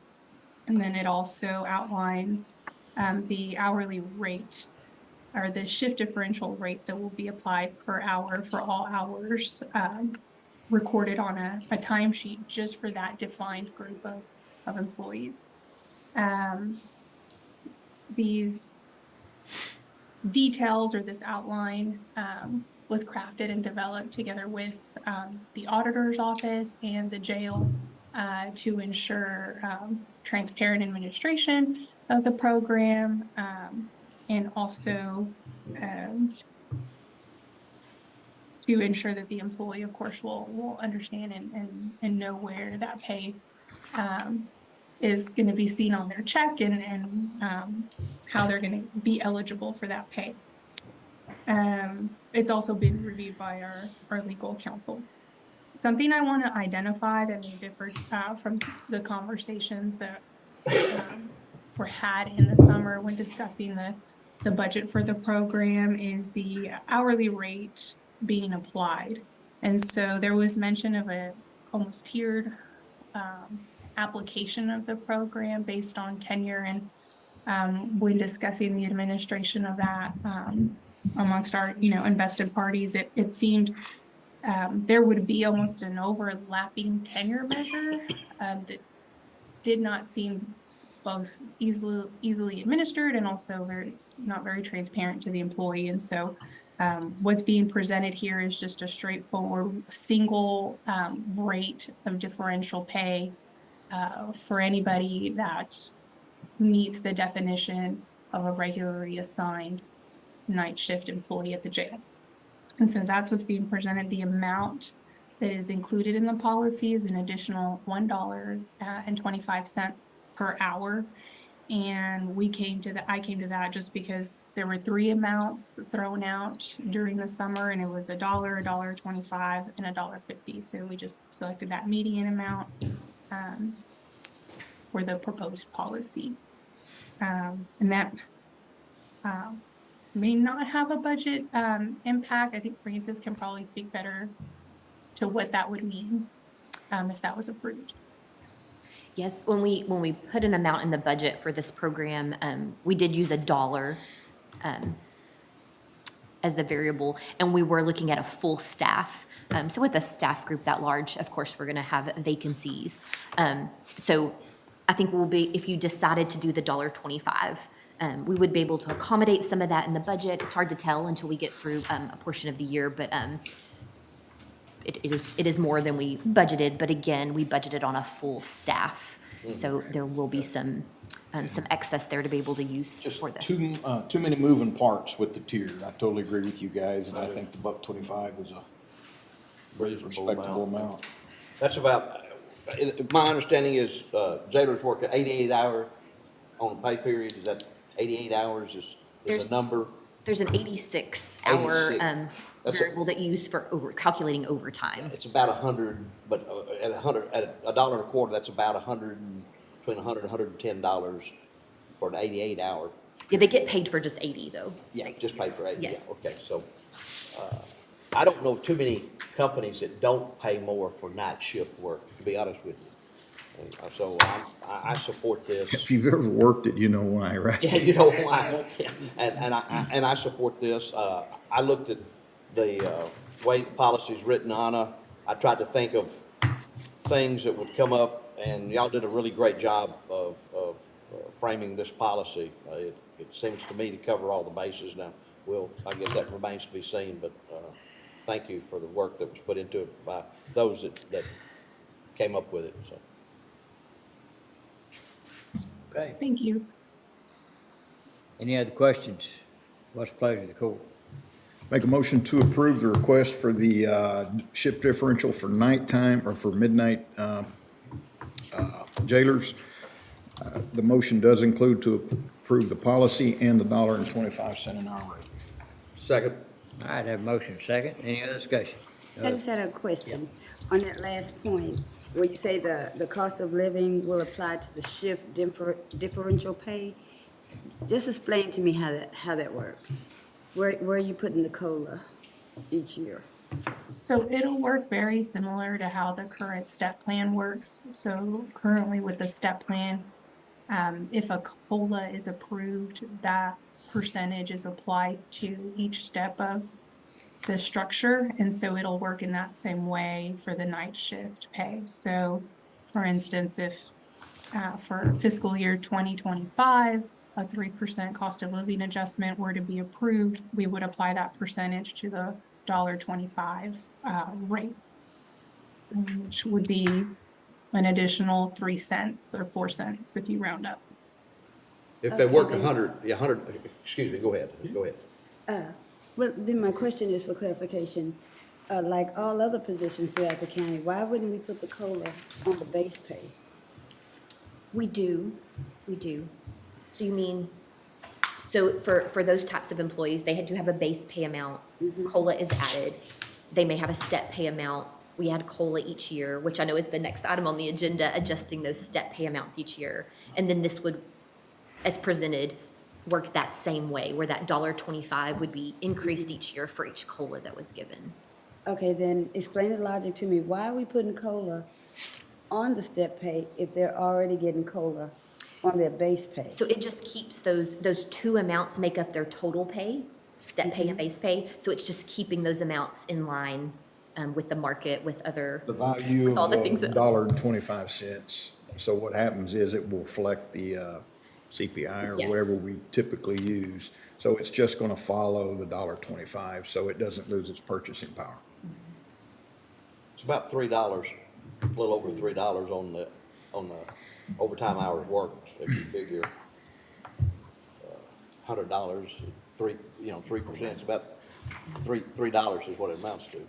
And then it also outlines the hourly rate, or the shift differential rate that will be applied per hour for all hours recorded on a timesheet just for that defined group of employees. These details, or this outline, was crafted and developed together with the auditor's office and the jail to ensure transparent administration of the program, and also to ensure that the employee, of course, will understand and know where that pay is going to be seen on their check, and how they're going to be eligible for that pay. It's also been reviewed by our legal counsel. Something I want to identify that may differ from the conversations that were had in the summer when discussing the budget for the program is the hourly rate being applied. And so there was mention of a almost tiered application of the program based on tenure, and when discussing the administration of that amongst our, invested parties, it seemed there would be almost an overlapping tenure measure that did not seem both easily administered and also not very transparent to the employee. And so what's being presented here is just a straightforward single rate of differential pay for anybody that meets the definition of a regularly assigned night shift employee at the jail. And so that's what's being presented. The amount that is included in the policy is an additional $1.25 per hour. And I came to that just because there were three amounts thrown out during the summer, and it was $1, $1.25, and $1.50. So we just selected that median amount for the proposed policy. And that may not have a budget impact. I think Francis can probably speak better to what that would mean if that was approved. Yes, when we put an amount in the budget for this program, we did use $1 as the variable, and we were looking at a full staff. So with a staff group that large, of course, we're going to have vacancies. So I think if you decided to do the $1.25, we would be able to accommodate some of that in the budget. It's hard to tell until we get through a portion of the year, but it is more than we budgeted. But again, we budgeted on a full staff, so there will be some excess there to be able to use for this. Too many moving parts with the tier. I totally agree with you guys, and I think the $1.25 was a respectable amount. That's about, my understanding is, jailers work 88 hours on a pay period. Is that 88 hours is a number? There's an 86-hour 86. variable that you use for calculating overtime. It's about 100, but at $1.25, that's about between $100 and $110 for an 88 hour. Yeah, they get paid for just 80 though. Yeah, just paid for 80. Yes. Yeah, okay, so, I don't know too many companies that don't pay more for night shift work, to be honest with you. And so I support this. If you've ever worked it, you know why, right? Yeah, you know why. And I support this. I looked at the way the policy's written, Anna. I tried to think of things that would come up, and y'all did a really great job of framing this policy. It seems to me to cover all the bases. Now, I guess that remains to be seen, but thank you for the work that was put into it by those that came up with it, so. Okay. Thank you. Any other questions? What's the pleasure of the court? Make a motion to approve the request for the shift differential for nighttime or for midnight jailers. The motion does include to approve the policy and the $1.25 an hour rate. Second. All right, have a motion second. Any other discussion? I just had a question on that last point, where you say the cost of living will apply to the shift differential pay. Just explain to me how that works. Where are you putting the COLA each year? So it'll work very similar to how the current step plan works. So currently with the step plan, if a COLA is approved, that percentage is applied to each step of the structure. And so it'll work in that same way for the night shift pay. So for instance, if for fiscal year 2025, a 3% cost of living adjustment were to be approved, we would apply that percentage to the $1.25 rate, which would be an additional 3 cents or 4 cents if you round up. If they work 100, excuse me, go ahead. Well, then my question is for clarification. Like all other positions throughout the county, why wouldn't we put the COLA on the base pay? We do. So you mean, so for those types of employees, they had to have a base pay amount. COLA is added. They may have a step pay amount. We add COLA each year, which I know is the next item on the agenda, adjusting those step pay amounts each year. And then this would, as presented, work that same way, where that $1.25 would be increased each year for each COLA that was given. Okay, then explain the logic to me. Why are we putting COLA on the step pay if they're already getting COLA on their base pay? So it just keeps those two amounts make up their total pay, step pay and base pay. So it's just keeping those amounts in line with the market, with other, The value with all the of things that. $1.25. So what happens is it will reflect the CPI or Yes. whatever we typically use. So it's just gonna follow the $1.25, so it doesn't lose its purchasing power. It's about $3, a little over $3 on the overtime hours worked, if you figure $100, 3%, it's about $3 is what it amounts to.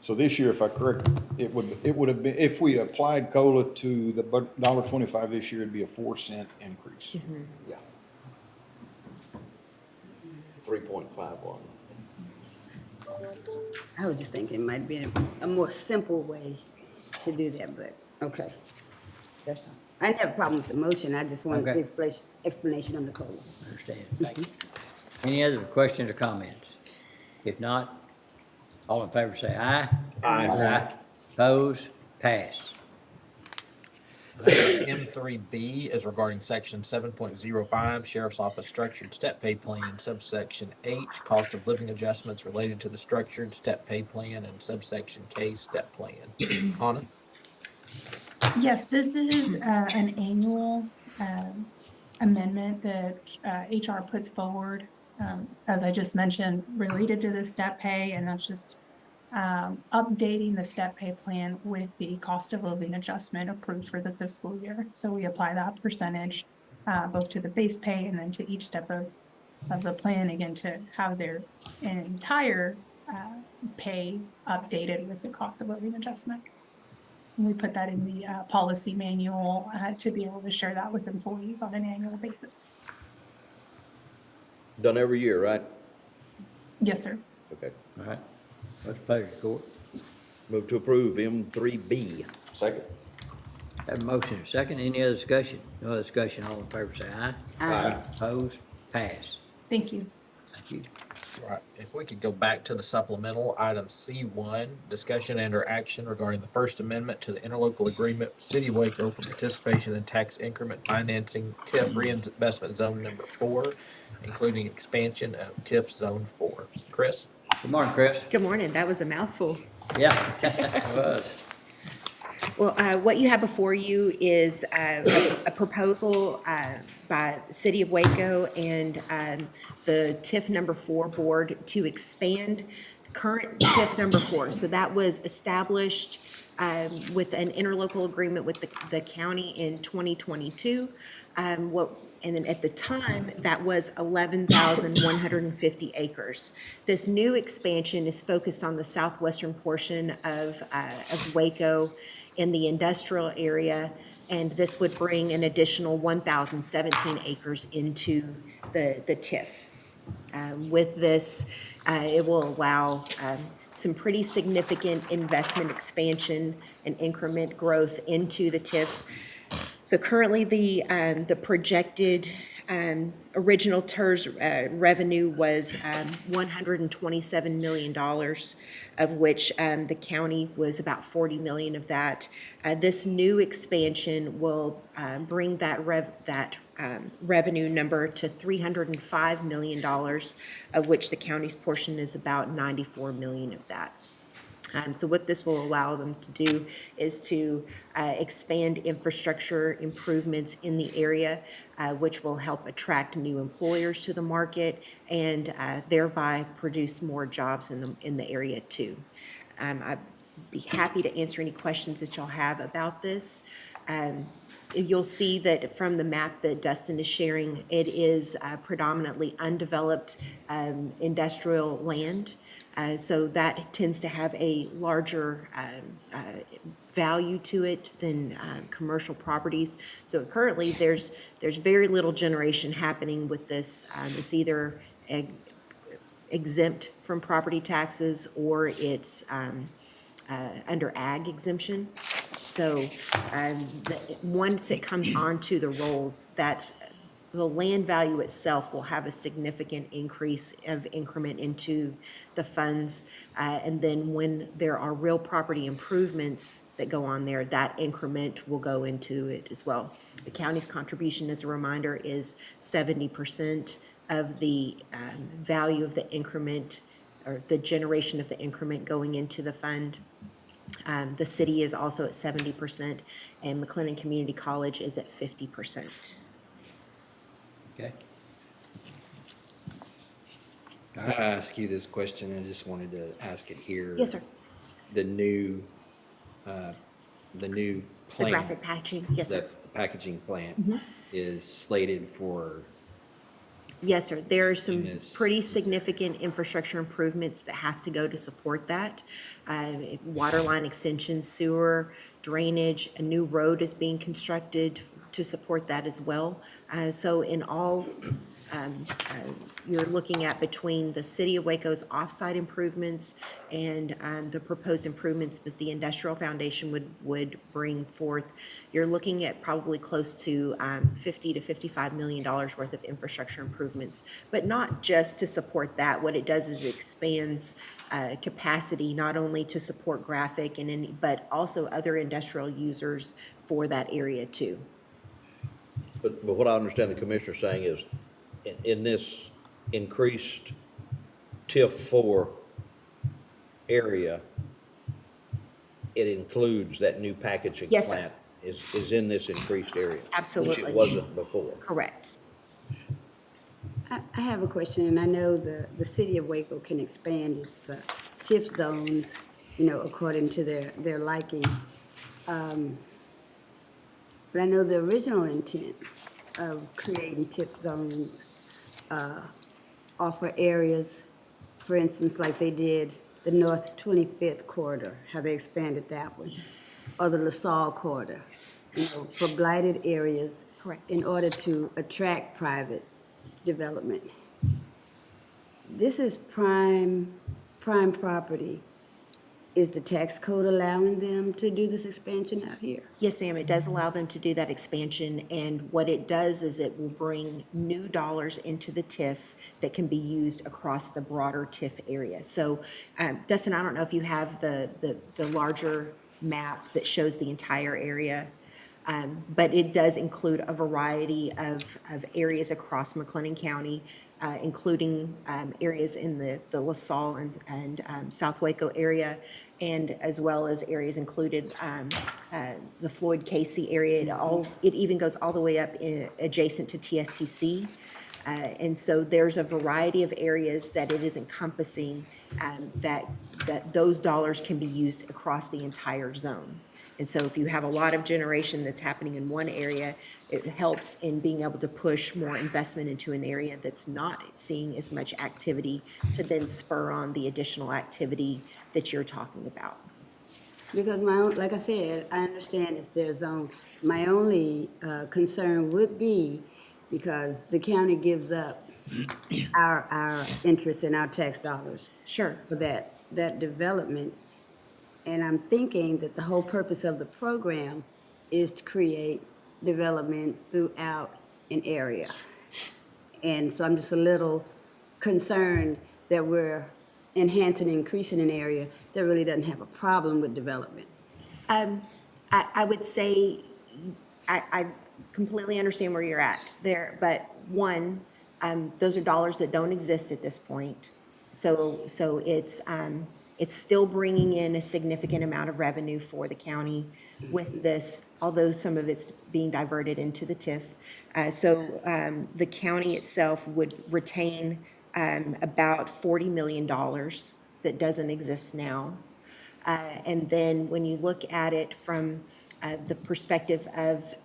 So this year, if I correct, it would have been, if we applied COLA to the $1.25 this year, it'd be a 4-cent increase. Yeah. 3.51. I was just thinking it might be a more simple way to do that, but, okay. That's all. I didn't have a problem with the motion, I just wanted Okay. the explanation on the COLA. Understand. Thank you. Any other questions or comments? If not, all in favor say aye. Aye. Opposed? Pass. M3B is regarding section 7.05, Sheriff's Office Structured Step Pay Plan, subsection H, Cost of Living Adjustments related to the Structured Step Pay Plan, and subsection K, Step Plan. Anna? Yes, this is an annual amendment that HR puts forward, as I just mentioned, related to the step pay, and that's just updating the step pay plan with the cost of living adjustment approved for the fiscal year. So we apply that percentage both to the base pay and then to each step of the plan, again, to have their entire pay updated with the cost of living adjustment. And we put that in the policy manual to be able to share that with employees on an annual basis. Done every year, right? Yes, sir. Okay. All right. What's the pleasure, court? Move to approve M3B. Second. Have a motion and a second. Any other discussion? No other discussion. All in favor say aye. Aye. Opposed? Pass. Thank you. Thank you. Right, if we could go back to the supplemental, item C1, discussion and or action regarding the First Amendment to the interlocal agreement with City of Waco for participation in tax increment financing TIF reinvestment zone number 4, including expansion of TIF zone 4. Chris? Good morning, Chris. Good morning. That was a mouthful. Yeah, it was. Well, what you have before you is a proposal by the City of Waco and the TIF number 4 board to expand current TIF number 4. So that was established with an interlocal agreement with the county in 2022. And then at the time, that was 11,150 acres. This new expansion is focused on the southwestern portion of Waco in the industrial area, and this would bring an additional 1,017 acres into the TIF. With this, it will allow some pretty significant investment expansion and increment growth into the TIF. So currently, the projected original TERS revenue was $127 million, of which the county was about $40 million of that. This new expansion will bring that revenue number to $305 million, of which the county's portion is about $94 million of that. So what this will allow them to do is to expand infrastructure improvements in the area, which will help attract new employers to the market and thereby produce more jobs in the area too. I'd be happy to answer any questions that y'all have about this. You'll see that from the map that Dustin is sharing, it is predominantly undeveloped industrial land. So that tends to have a larger value to it than commercial properties. So currently, there's very little generation happening with this. It's either exempt from property taxes or it's under ag exemption. So once it comes onto the rolls, that the land value itself will have a significant increase of increment into the funds. And then when there are real property improvements that go on there, that increment will go into it as well. The county's contribution, as a reminder, is 70% of the value of the increment, or the generation of the increment going into the fund. The city is also at 70%, and McLennan Community College is at 50%. Okay. I ask you this question, I just wanted to ask it here. Yes, sir. The new The plant. graphic patching, yes, sir. The packaging plant Mhm. is slated for, Yes, sir. There are some Yes. pretty significant infrastructure improvements that have to go to support that. Water line extension, sewer, drainage, a new road is being constructed to support that as well. So in all, you're looking at between the City of Waco's off-site improvements and the proposed improvements that the Industrial Foundation would bring forth, you're looking at probably close to $50 to $55 million worth of infrastructure improvements. But not just to support that. What it does is it expands capacity, not only to support graphic but also other industrial users for that area too. But what I understand the commissioner saying is, in this increased TIF 4 area, it includes that new packaging Yes, sir. plant is in this increased area. Which Absolutely. it wasn't before. Correct. I have a question, and I know the city of Waco can expand its TIF zones, according to their liking. But I know the original intent of creating TIF zones offer areas, for instance, like they did the North 25th Corridor, how they expanded that one, or the LaSalle Corridor, for blighted areas. Correct. In order to attract private development. This is prime property. Is the tax code allowing them to do this expansion out here? Yes, ma'am, it does allow them to do that expansion, and what it does is it will bring new dollars into the TIF that can be used across the broader TIF area. So, Dustin, I don't know if you have the larger map that shows the entire area, but it does include a variety of areas across McLennan County, including areas in the LaSalle and South Waco area, and as well as areas included, the Floyd Casey area. It even goes all the way up adjacent to TSTC. And so there's a variety of areas that it is encompassing, that those dollars can be used across the entire zone. And so if you have a lot of generation that's happening in one area, it helps in being able to push more investment into an area that's not seeing as much activity to then spur on the additional activity that you're talking about. Because like I said, I understand it's their zone. My only concern would be because the county gives up our interest in our tax dollars. Sure. For that development. And I'm thinking that the whole purpose of the program is to create development throughout an area. And so I'm just a little concerned that we're enhancing and increasing an area that really doesn't have a problem with development. I would say, I completely understand where you're at there, but one, those are dollars that don't exist at this point. So it's still bringing in a significant amount of revenue for the county with this, although some of it's being diverted into the TIF. So the county itself would retain about $40 million that doesn't exist now. And then when you look at it from the perspective of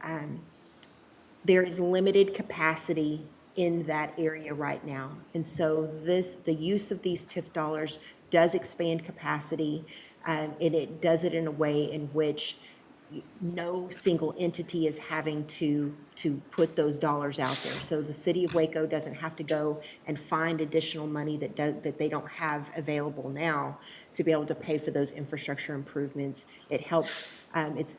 there is limited capacity in that area right now. And so the use of these TIF dollars does expand capacity, and it does it in a way in which no single entity is having to put those dollars out there. So the city of Waco doesn't have to go and find additional money that they don't have available now to be able to pay for those infrastructure improvements. It helps,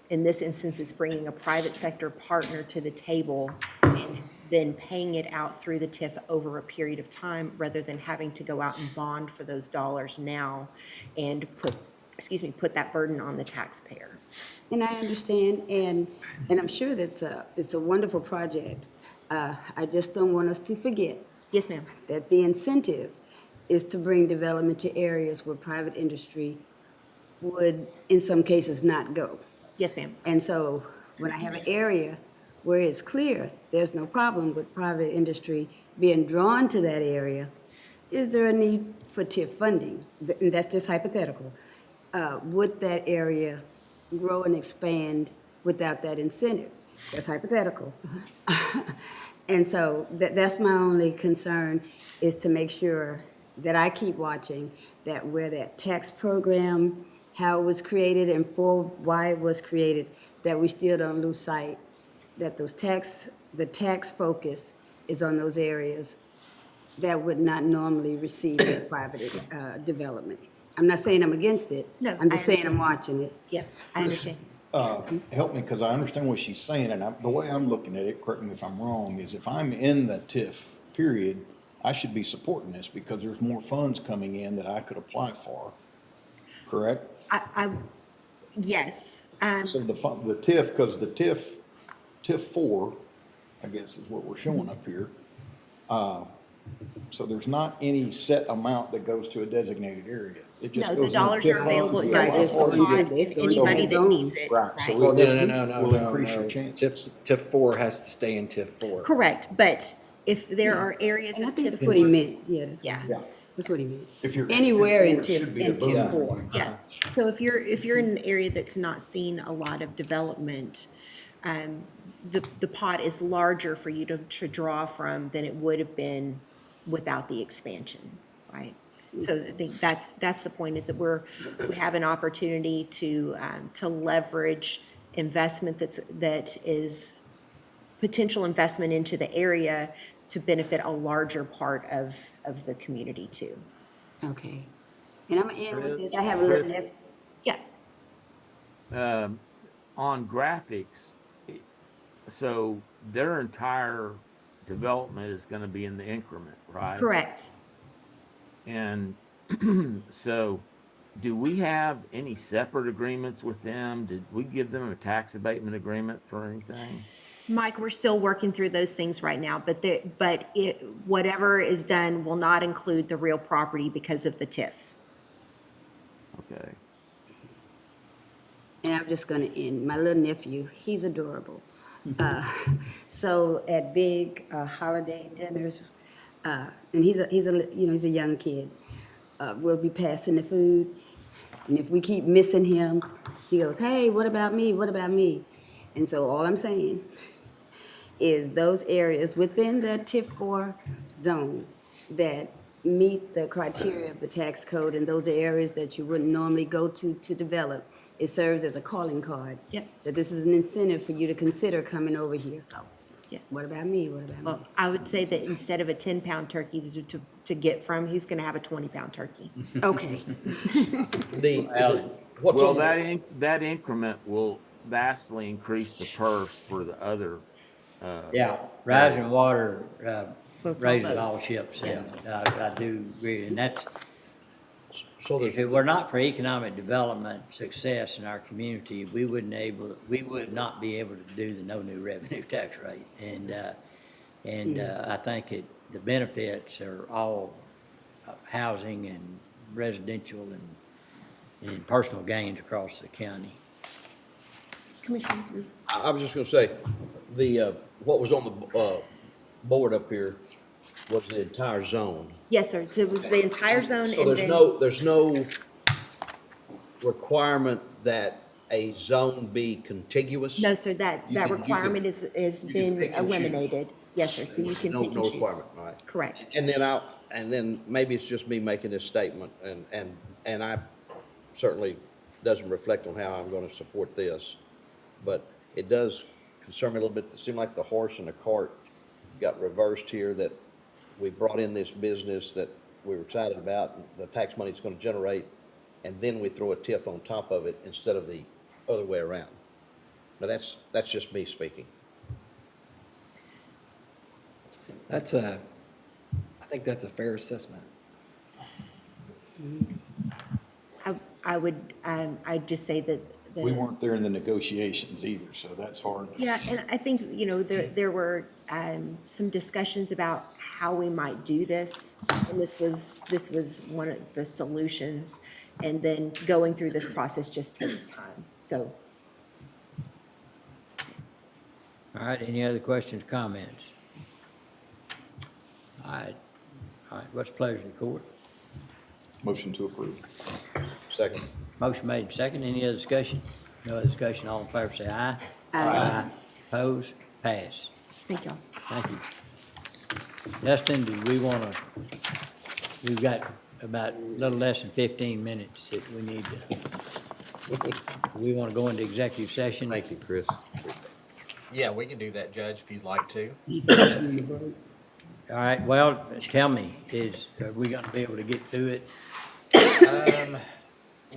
in this instance, it's bringing a private sector partner to the table and than paying it out through the TIF over a period of time, rather than having to go out and bond for those dollars now and put that burden on the taxpayer. And I understand, and I'm sure it's a wonderful project. I just don't want us to forget. Yes, ma'am. That the incentive is to bring development to areas where private industry would, in some cases, not go. Yes, ma'am. And so when I have an area where it's clear there's no problem with private industry being drawn to that area, is there a need for TIF funding? And that's just hypothetical. Would that area grow and expand without that incentive? That's hypothetical. And so that's my only concern, is to make sure that I keep watching that where that tax program, how it was created and for why it was created, that we still don't lose sight that the tax focus is on those areas that would not normally receive that private development. I'm not saying I'm against it. No, I'm just I saying I'm watching it. Yeah, I understand. Help me, because I understand what she's saying, and the way I'm looking at it, correct me if I'm wrong, is if I'm in the TIF period, I should be supporting this because there's more funds coming in that I could apply for, correct? Yes. So the TIF, because the TIF 4, I guess is what we're showing up here. So there's not any set amount that goes to a designated area. It just No, goes the in dollars TIF are available, it fund. goes into the pot, and anybody that needs it. Right, so Well, it will increase your chances. TIF 4 has to stay in TIF 4. Correct, but if there are areas And I of think TIF. that's what he meant, yeah. Yeah. That's what he meant. If you're Anywhere in TIF 4, it should be in above TIF that. 4. Yeah, so if you're in an area that's not seen a lot of development, the pot is larger for you to draw from than it would have been without the expansion, right? So I think that's the point, is that we have an opportunity to leverage investment that is potential investment into the area to benefit a larger part of the community too. Okay. And I'm gonna end with this. I have a little, Yeah. On graphics, so their entire development is gonna be in the increment, right? Correct. And so, do we have any separate agreements with them? Did we give them a tax abatement agreement for anything? Mike, we're still working through those things right now, but whatever is done will not include the real property because of the TIF. Okay. and I'm just gonna end. My little nephew, he's adorable. So at big holiday dinners, and he's a young kid. We'll be passing the food, and if we keep missing him, he goes, "Hey, what about me? What about me?" And so all I'm saying is those areas within the TIF 4 zone that meet the criteria of the tax code, and those are areas that you wouldn't normally go to develop. It serves as a calling card. Yep. That this is an incentive for you to consider coming over here. So, Yeah. what about me? What about me? Well, I would say that instead of a 10-pound turkey to get from, he's gonna have a 20-pound turkey. Okay. Well, that increment will vastly increase the purse for the other. Yeah, rising water Floats all raises boats. all ships. Yeah, I do agree, and that's, So if it were not for economic development success in our community, we would not be able to do the no new revenue tax rate. And I think the benefits are all housing and residential and personal gains across the county. Commissioner? I was just gonna say, what was on the board up here was the entire zone. Yes, sir. So it was the entire zone, So and then. there's no requirement that a zone be contiguous? No, sir, that You can- requirement is been pick and choose. eliminated. Yes, sir, so you can No pick and choose. requirement, all right. Correct. And then maybe it's just me making this statement, and I certainly doesn't reflect on how I'm gonna support this, but it does concern me a little bit. It seemed like the horse and the cart got reversed here, that we brought in this business that we were excited about, and the tax money it's gonna generate, and then we throw a TIF on top of it instead of the other way around. Now, that's just me speaking. I think that's a fair assessment. I would, I'd just say that. We weren't there in the negotiations either, so that's hard. Yeah, and I think, there were some discussions about how we might do this, and this was one of the solutions. And then going through this process just takes time, so. All right, any other questions, comments? All right, what's the pleasure of the court? Motion to approve. Second. Motion made, second, any other discussion? No other discussion, all in favor say aye. Aye. Opposed, pass. Thank y'all. Thank you. Dustin, do we want to, we've got about a little less than 15 minutes that we need to, we want to go into executive session? Thank you, Chris. Yeah, we can do that, Judge, if you'd like to. All right, well, tell me, are we going to be able to get through it?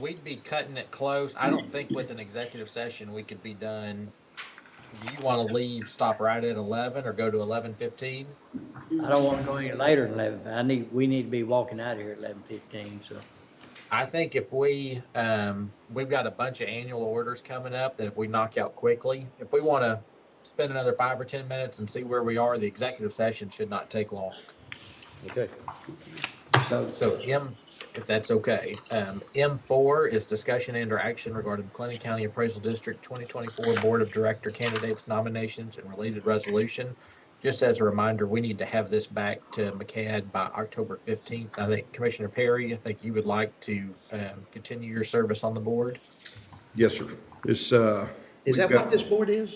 We'd be cutting it close. I don't think with an executive session, we could be done. Do you want to leave, stop right at 11 or go to 11:15? I don't want to go any later than 11. We need to be walking out of here at 11:15, so. I think if we've got a bunch of annual orders coming up that if we knock out quickly, if we want to spend another 5 or 10 minutes and see where we are, the executive session should not take long. Okay. So if that's okay. M4 is discussion and or action regarding McLennan County Appraisal District 2024 Board of Director candidates nominations and related resolution. Just as a reminder, we need to have this back to McCad by October 15th. I think Commissioner Perry, I think you would like to continue your service on the board. Yes, sir. Is that what this board is?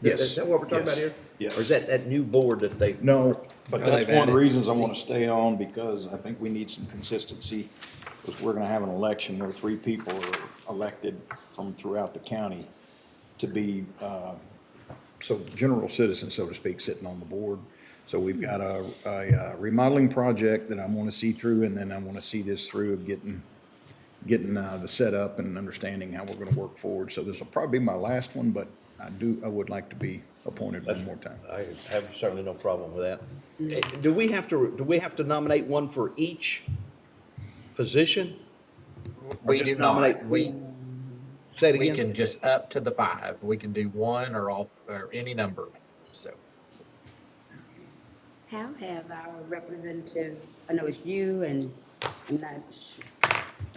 Yes. Is that what we're talking about here? Yes. Or is that new board that they? No, but Oh, that's they've one of the added reasons I want to seats. stay on, because I think we need some consistency. Because we're going to have an election where 3 people are elected from throughout the county to be, so general citizens, so to speak, sitting on the board. So we've got a remodeling project that I want to see through, and then I want to see this through of getting the setup and understanding how we're going to work forward. So this will probably be my last one, but I would like to be appointed one more time. I have certainly no problem with that. Do we have to nominate one for each position? Or We just do not. nominate- Say it We again? can just up to the 5. We can do one or all, or any number, so. How have our representatives, I know it's you and I'm not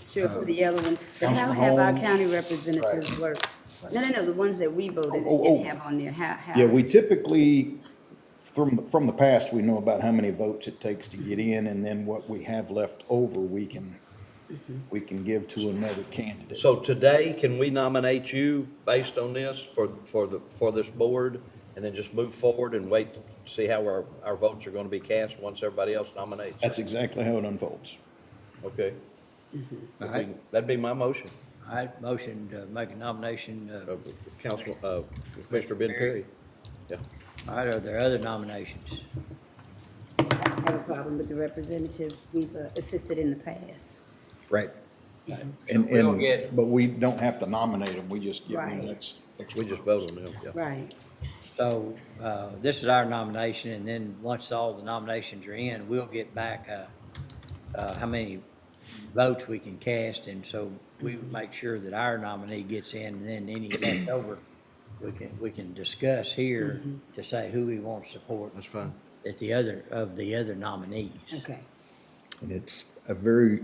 sure for the other one, but how Councilman have our Holmes. county representatives worked? No, the ones that we voted Oh, didn't have on there, how? Yeah, we typically, from the past, we know about how many votes it takes to get in, and then what we have left over, we can give to another candidate. So today, can we nominate you based on this for this board? And then just move forward and wait to see how our votes are going to be cast once everybody else nominates? That's exactly how it unfolds. Okay. All right. That'd be my motion. All right, motion to make a nomination. Commissioner Ben Perry. Yeah. All right, are there other nominations? I have a problem with the representatives we've assisted in the past. Right. We'll get- But we don't have to nominate them, we just give them Right. next. We just vote on them, yeah. Right. So, this is our nomination, and then once all the nominations are in, we'll get back, how many votes we can cast, and so we make sure that our nominee gets in, and then any left over, we can discuss here to say who we want to support. That's fine. At the other nominees. Okay. And it's a very,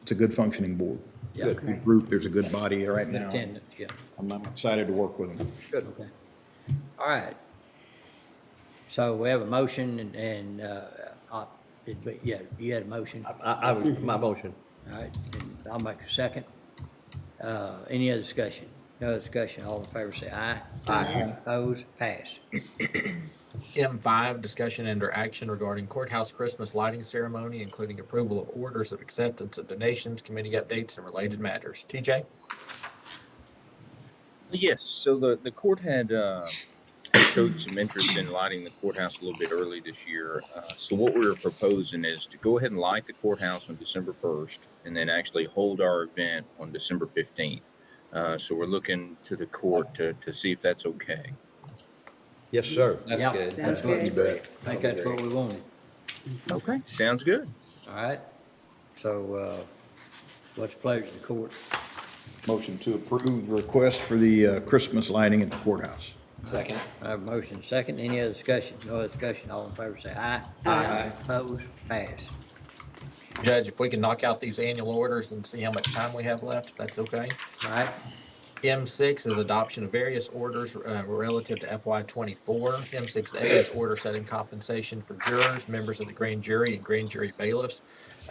it's a good functioning board. Yeah. Good group, there's a good body right Good now. attendance, yeah. I'm excited to work with them. Good. Okay. All right. So we have a motion yeah, you had a motion. I was, my motion. All right, and I'll make a second. Any other discussion? No other discussion, all in favor say aye. Aye. Opposed, pass. M5, discussion and or action regarding courthouse Christmas lighting ceremony, including approval of orders of acceptance of donations, committee updates, and related matters. TJ? Yes, so the court had showed some interest in lighting the courthouse a little bit early this year. So what we were proposing is to go ahead and light the courthouse on December 1st and then actually hold our event on December 15th. So we're looking to the court to see if that's okay. Yes, sir. That's Yeah. good. Sounds That's good. great. I think that's what we wanted. Okay. Sounds good. All right. So, what's the pleasure of the court? Motion to approve the request for the Christmas lighting at the courthouse. Second. I have a motion second. Any other discussion? No other discussion. All in favor say aye. Aye. Opposed? Pass. Judge, if we can knock out these annual orders and see how much time we have left, if that's okay. All right. M6 is adoption of various orders relative to FY '24. M6A is order setting compensation for jurors, members of the grand jury, and grand jury bailiffs.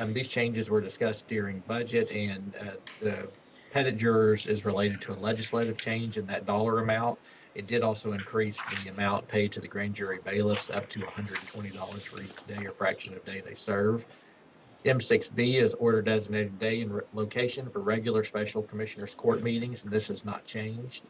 These changes were discussed during budget, and the pettit jurors is related to a legislative change in that dollar amount. It did also increase the amount paid to the grand jury bailiffs up to $120 for each day or fraction of day they serve. M6B is order designated day and location for regular special commissioners court meetings, and this has not changed.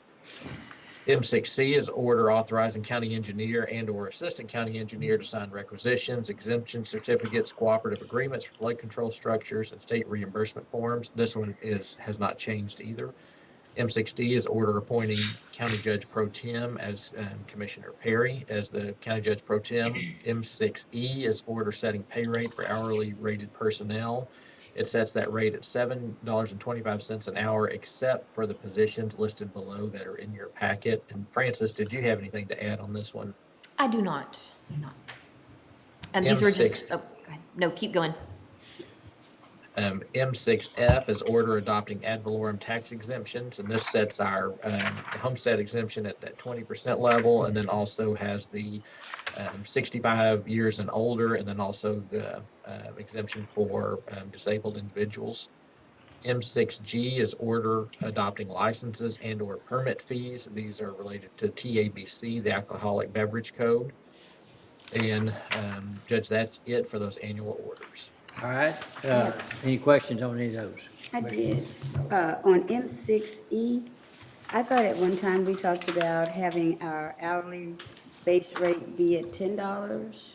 M6C is order authorizing county engineer and or assistant county engineer to sign requisitions, exemption certificates, cooperative agreements for flood control structures, and state reimbursement forms. This one has not changed either. M6D is order appointing County Judge Pro Tem as Commissioner Perry as the County Judge Pro Tem. M6E is order setting pay rate for hourly rated personnel. It sets that rate at $7.25 an hour, except for the positions listed below that are in your packet. And Francis, did you have anything to add on this one? I do not. These were just, M6. oh, go ahead. No, keep going. M6F is order adopting ad valorem tax exemptions, and this sets our homestead exemption at that 20% level, and then also has the 65 years and older, and then also the exemption for disabled individuals. M6G is order adopting licenses and or permit fees. These are related to TABC, the Alcoholic Beverage Code. And Judge, that's it for those annual orders. All right. Any questions on any of those? I did. On M6E, I thought at one time we talked about having our hourly base rate be at $10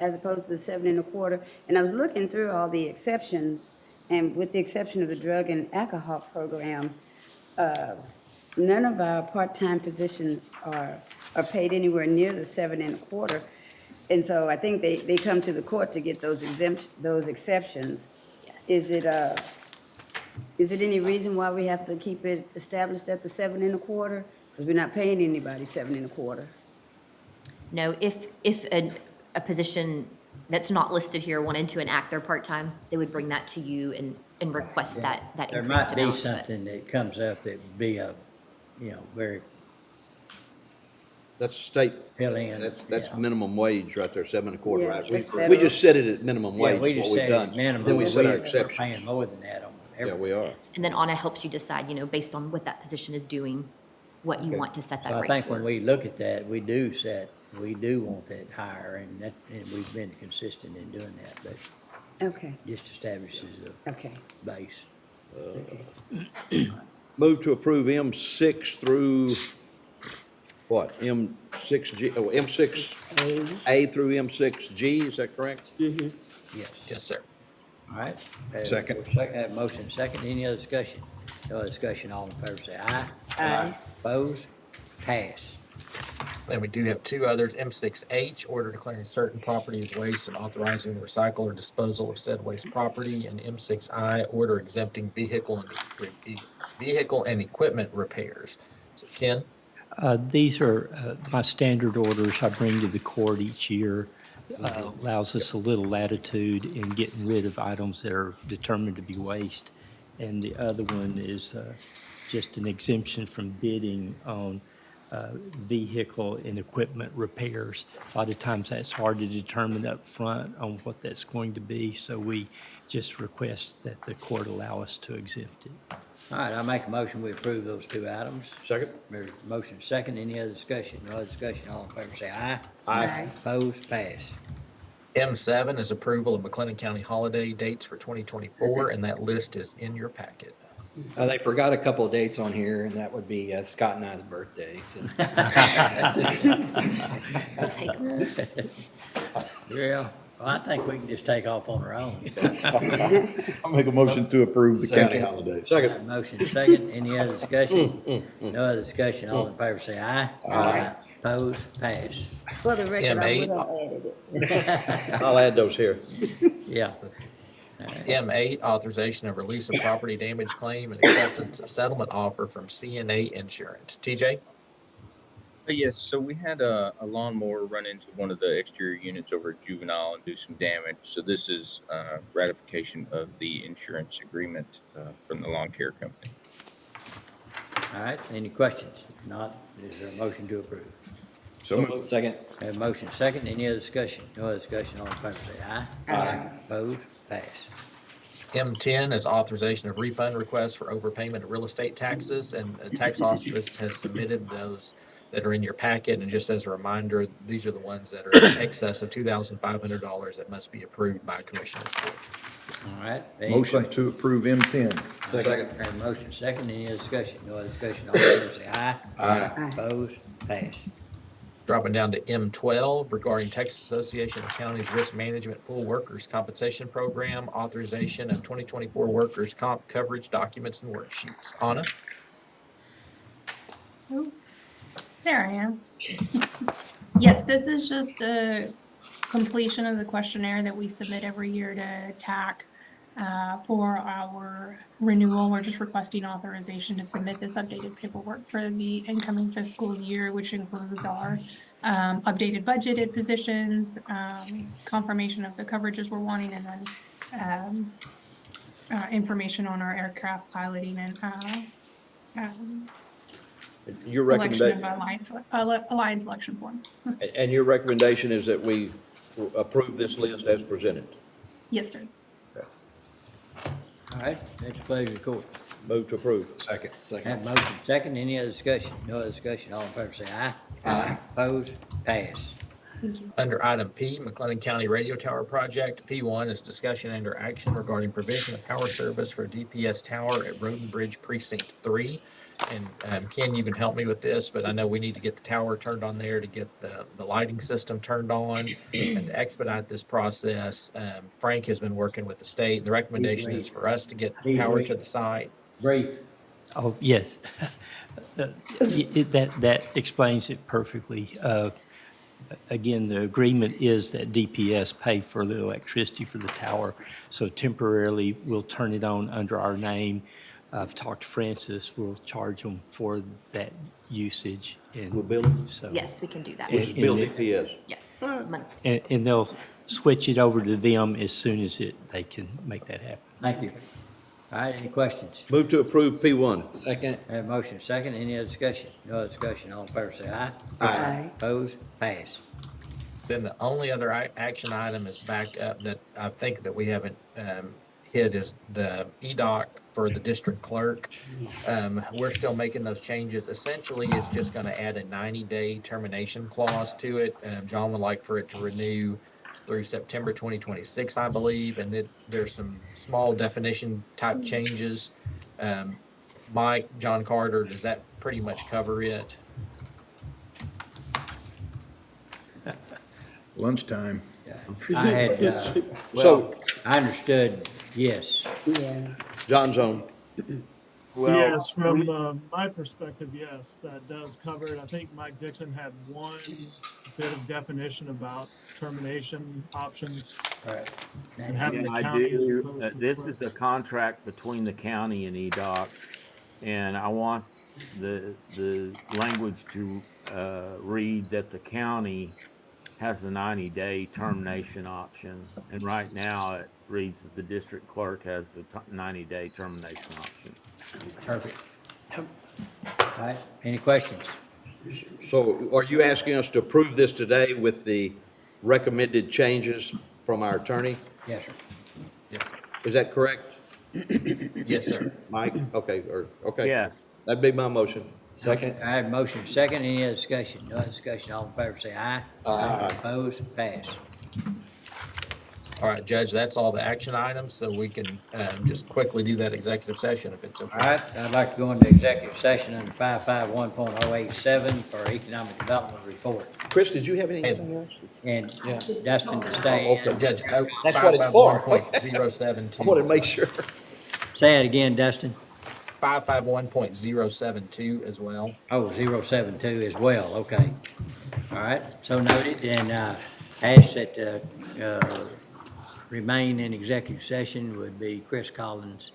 as opposed to the 7.25. And I was looking through all the exceptions, and with the exception of the drug and alcohol program, none of our part-time positions are paid anywhere near the 7.25. And so I think they come to the court to get those exceptions. Yes. Is it any reason why we have to keep it established at the 7.25? Because we're not paying anybody 7.25. No, if a position that's not listed here wanted to enact their part-time, they would bring that to you and request that There increased might amount. be but- something that comes up that would be a, very That's state, fill in. that's minimum wage right there, 7.25, Yeah, right? that's We federal. just set it at minimum Yeah, wage, we is just what we've said done. minimum. Then we set our We're exceptions. paying more than that on Yeah, everything. we are. Yes, and then Anna helps you decide, based on what that position is doing, what you Okay. want to set that So I rate think when for. we look at that, we do want that higher, and we've been consistent in doing that, but Okay, just establishes okay. a base. Move to approve M6 through, what, M6G, M6A through M6G, is that correct? Yes. Yes, sir. All right. Second. Have motion second. Any other discussion? No other discussion. All in favor say aye. Aye. Opposed? Pass. And we do have two others, M6H, order declaring certain property as waste and authorizing the recycle or disposal of said waste property, and M6I, order exempting vehicle and equipment repairs. So Ken? These are my standard orders I bring to the court each year. Allows us a little latitude in getting rid of items that are determined to be waste. And the other one is just an exemption from bidding on vehicle and equipment repairs. A lot of times that's hard to determine up front on what that's going to be, so we just request that the court allow us to exempt it. All right, I make a motion, we approve those two items. Second? There's a motion second. Any other discussion? No other discussion. All in favor say aye. Aye. Opposed? Pass. M7 is approval of McLennan County holiday dates for 2024, and that list is in your packet. They forgot a couple of dates on here, and that would be Scott and I's birthday, so. We'll take them. Yeah. Well, I think we can just take off on our own. I'll make a motion to approve the county Second. holidays. Second. Motion second, any other discussion? No other discussion, all in favor say aye. Aye. Opposed, pass. For the record, I would M8. have added it. I'll add those here. Yeah. M8, authorization of release of property damage claim and acceptance of settlement offer from CNA Insurance. TJ? Yes, so we had a lawnmower run into one of the exterior units over at Juvenile and do some damage. So this is ratification of the insurance agreement from the lawn care company. All right, any questions? If not, is there a motion to approve? So moved. Second. Have a motion second, any other discussion? No other discussion, all in favor say aye. Aye. Opposed, pass. M10 is authorization of refund requests for overpayment of real estate taxes, and the tax office has submitted those that are in your packet. And just as a reminder, these are the ones that are in excess of $2,500 that must be approved by Commissioners Court. All right. any Motion questions? to approve M10. Second. Have a motion second, any other discussion? No other discussion, all in favor say aye. Aye. Opposed, pass. Dropping down to M12 regarding Texas Association of Counties Risk Management Pool Workers Compensation Program, authorization of 2024 workers' comp coverage documents and worksheets. Anna? There I am. Yes, this is just a completion of the questionnaire that we submit every year to TAC for our renewal. We're just requesting authorization to submit this updated paperwork for the incoming fiscal year, which includes our updated budgeted positions, confirmation of the coverages we're wanting, and then information on our aircraft piloting and Your election recommendation, of alliance election form. and your recommendation is that we approve this list as presented? Yes, sir. All right, next pleasure of the court. Move to approve. Second. Have a motion second, any other discussion? No other discussion, all in favor say aye. Aye. Opposed, pass. Under item P, McLennan County Radio Tower Project. P1 is discussion and/or action regarding provision of power service for a DPS tower at Roden Bridge Precinct 3. And Ken, you can help me with this, but I know we need to get the tower turned on there to get the lighting system turned on and to expedite this process. Frank has been working with the state. The recommendation is for us to get power to the site. Brief. Oh, yes. That explains it perfectly. Again, the agreement is that DPS pay for the electricity for the tower, so temporarily we'll turn it on under our name. I've talked to Francis, we'll charge them for that usage. And We'll bill them? so. Yes, we can do that. Which is bill DPS. Yes, month. And they'll switch it over to them as soon as they can make that happen. Thank you. All right, any questions? Move to approve P1. Second. Have a motion second, any other discussion? No other discussion, all in favor say aye. Aye. Opposed, pass. Then the only other action item is back up that I think that we haven't hit is the EDOC for the district clerk. We're still making those changes. Essentially, it's just going to add a 90-day termination clause to it. John would like for it to renew through September 2026, I believe, and then there's some small definition type changes. Mike, John Carter, does that pretty much cover it? Lunchtime. I had, So, I understood, yes. Yeah. John's on. Yes, from my perspective, yes, that does cover it. I think Mike Dixon had one bit of definition about termination options. Right. And having the I county as do. opposed to the This clerk. is a contract between the county and EDOC, and I want the language to read that the county has a 90-day termination option, and right now it reads that the district clerk has a 90-day termination option. Perfect. All right, any questions? So are you asking us to approve this today with the recommended changes from our attorney? Yes, sir. Yes, sir. Is that correct, Yes, sir. Mike? Okay, okay. Yes. That'd be my motion. Second. I have a motion second, any other discussion? No other discussion, all in favor say aye. Aye. Opposed, pass. All right, Judge, that's all the action items, so we can just quickly do that executive session if it's All okay. right, I'd like to go into executive session under 551.087 for economic development report. Chris, did you have anything else? And Dustin to stay in. Okay. Judge, That's what it's for. 551.072. I wanted to make sure. Say it again, Dustin. 551.072 as well. Oh, 072 as well, okay. All right, so noted, and ask that remain in executive session would be Chris Collins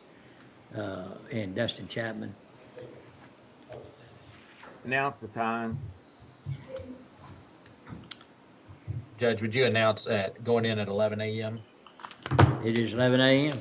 and Dustin Chapman. Announce the time. Judge, would you announce going in at 11 a.m.? It is 11 a.m.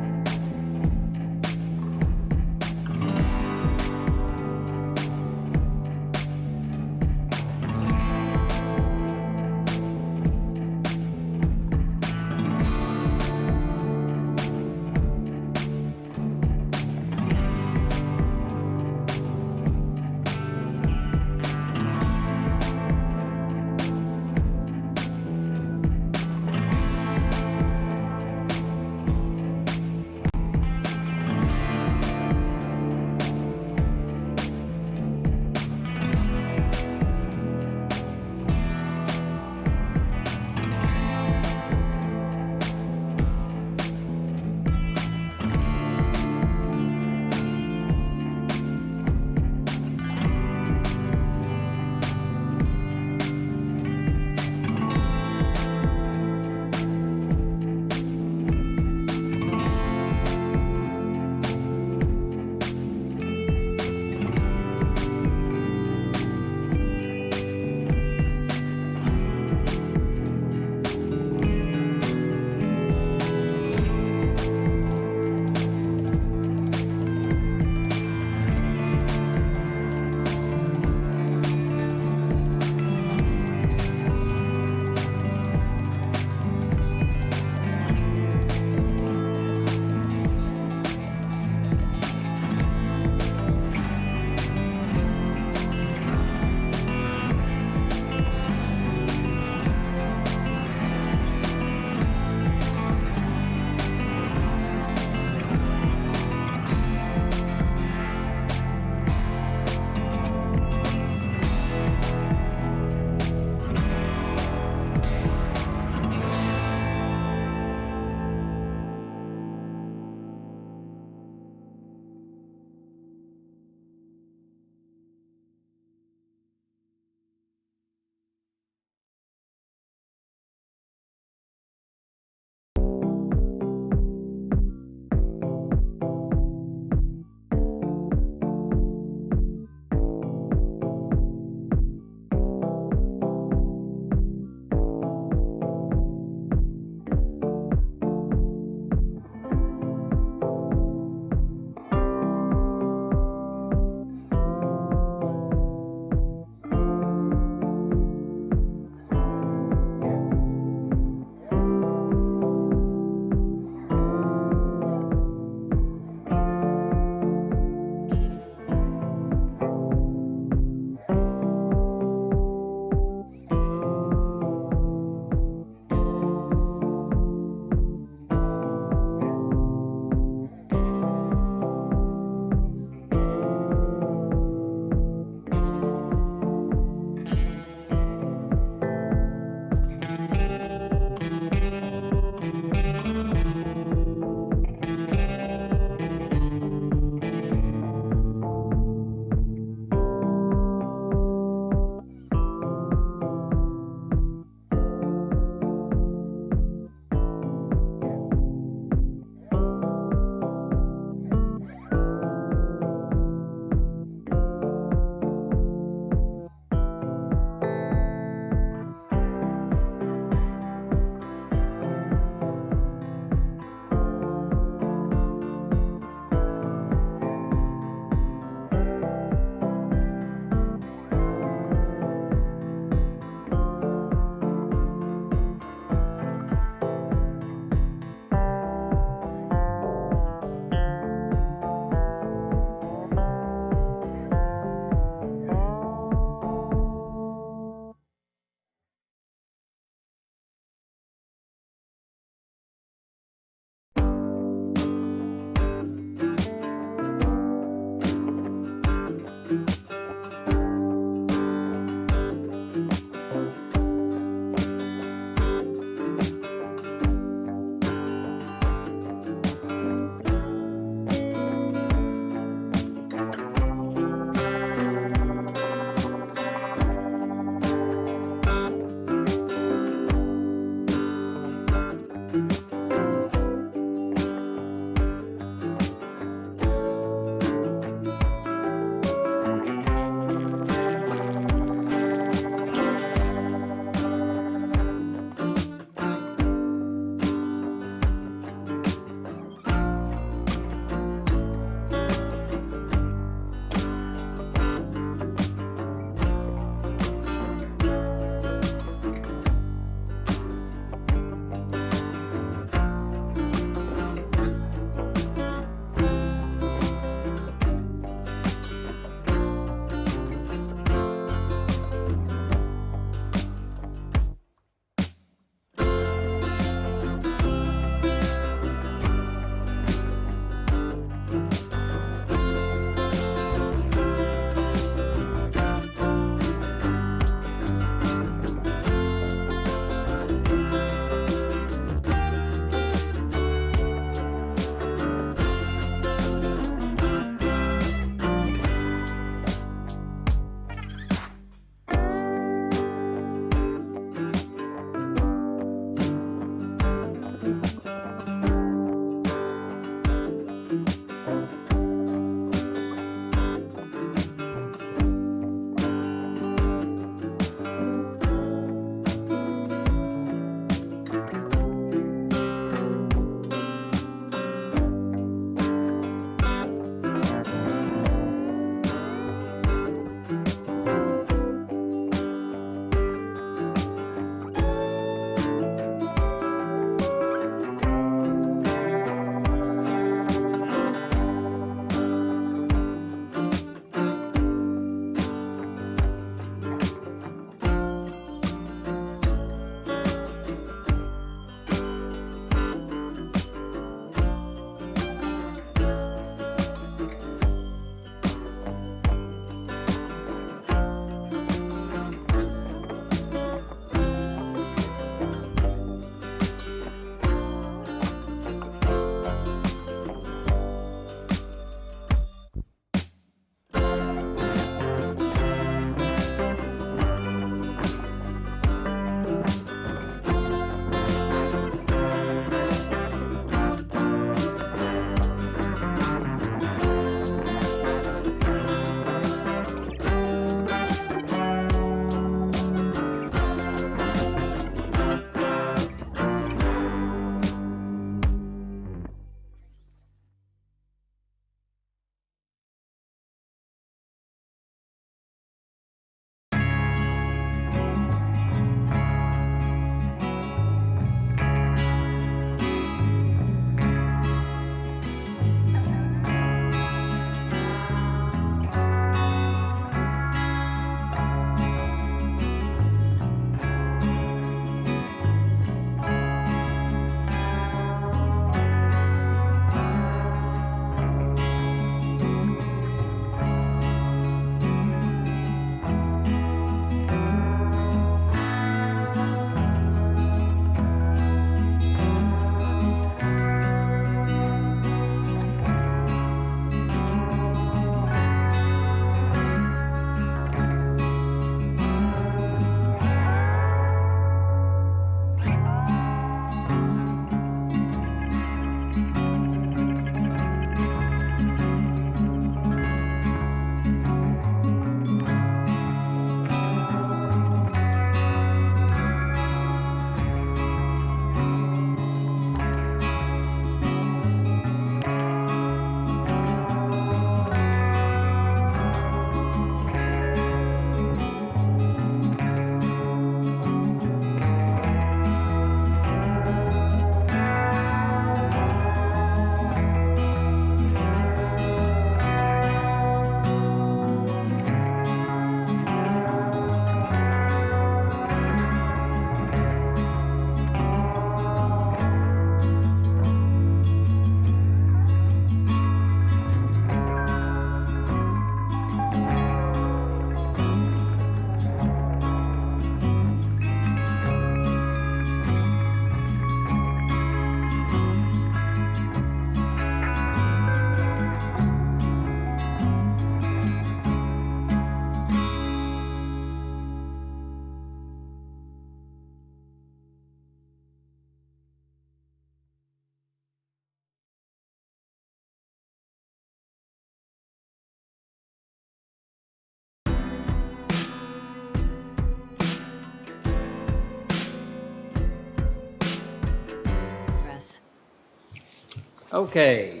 Okay.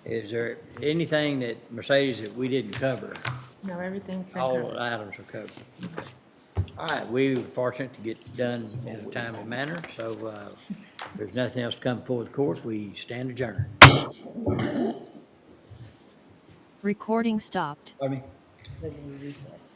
Is there anything that, Mercedes, that we didn't cover? No, everything's been All covered. the items are covered. Okay. All right, we were fortunate to get done in a timely manner, so if there's nothing else to come before the court, we stand adjourned. Recording stopped. Pardon me? Then we recess.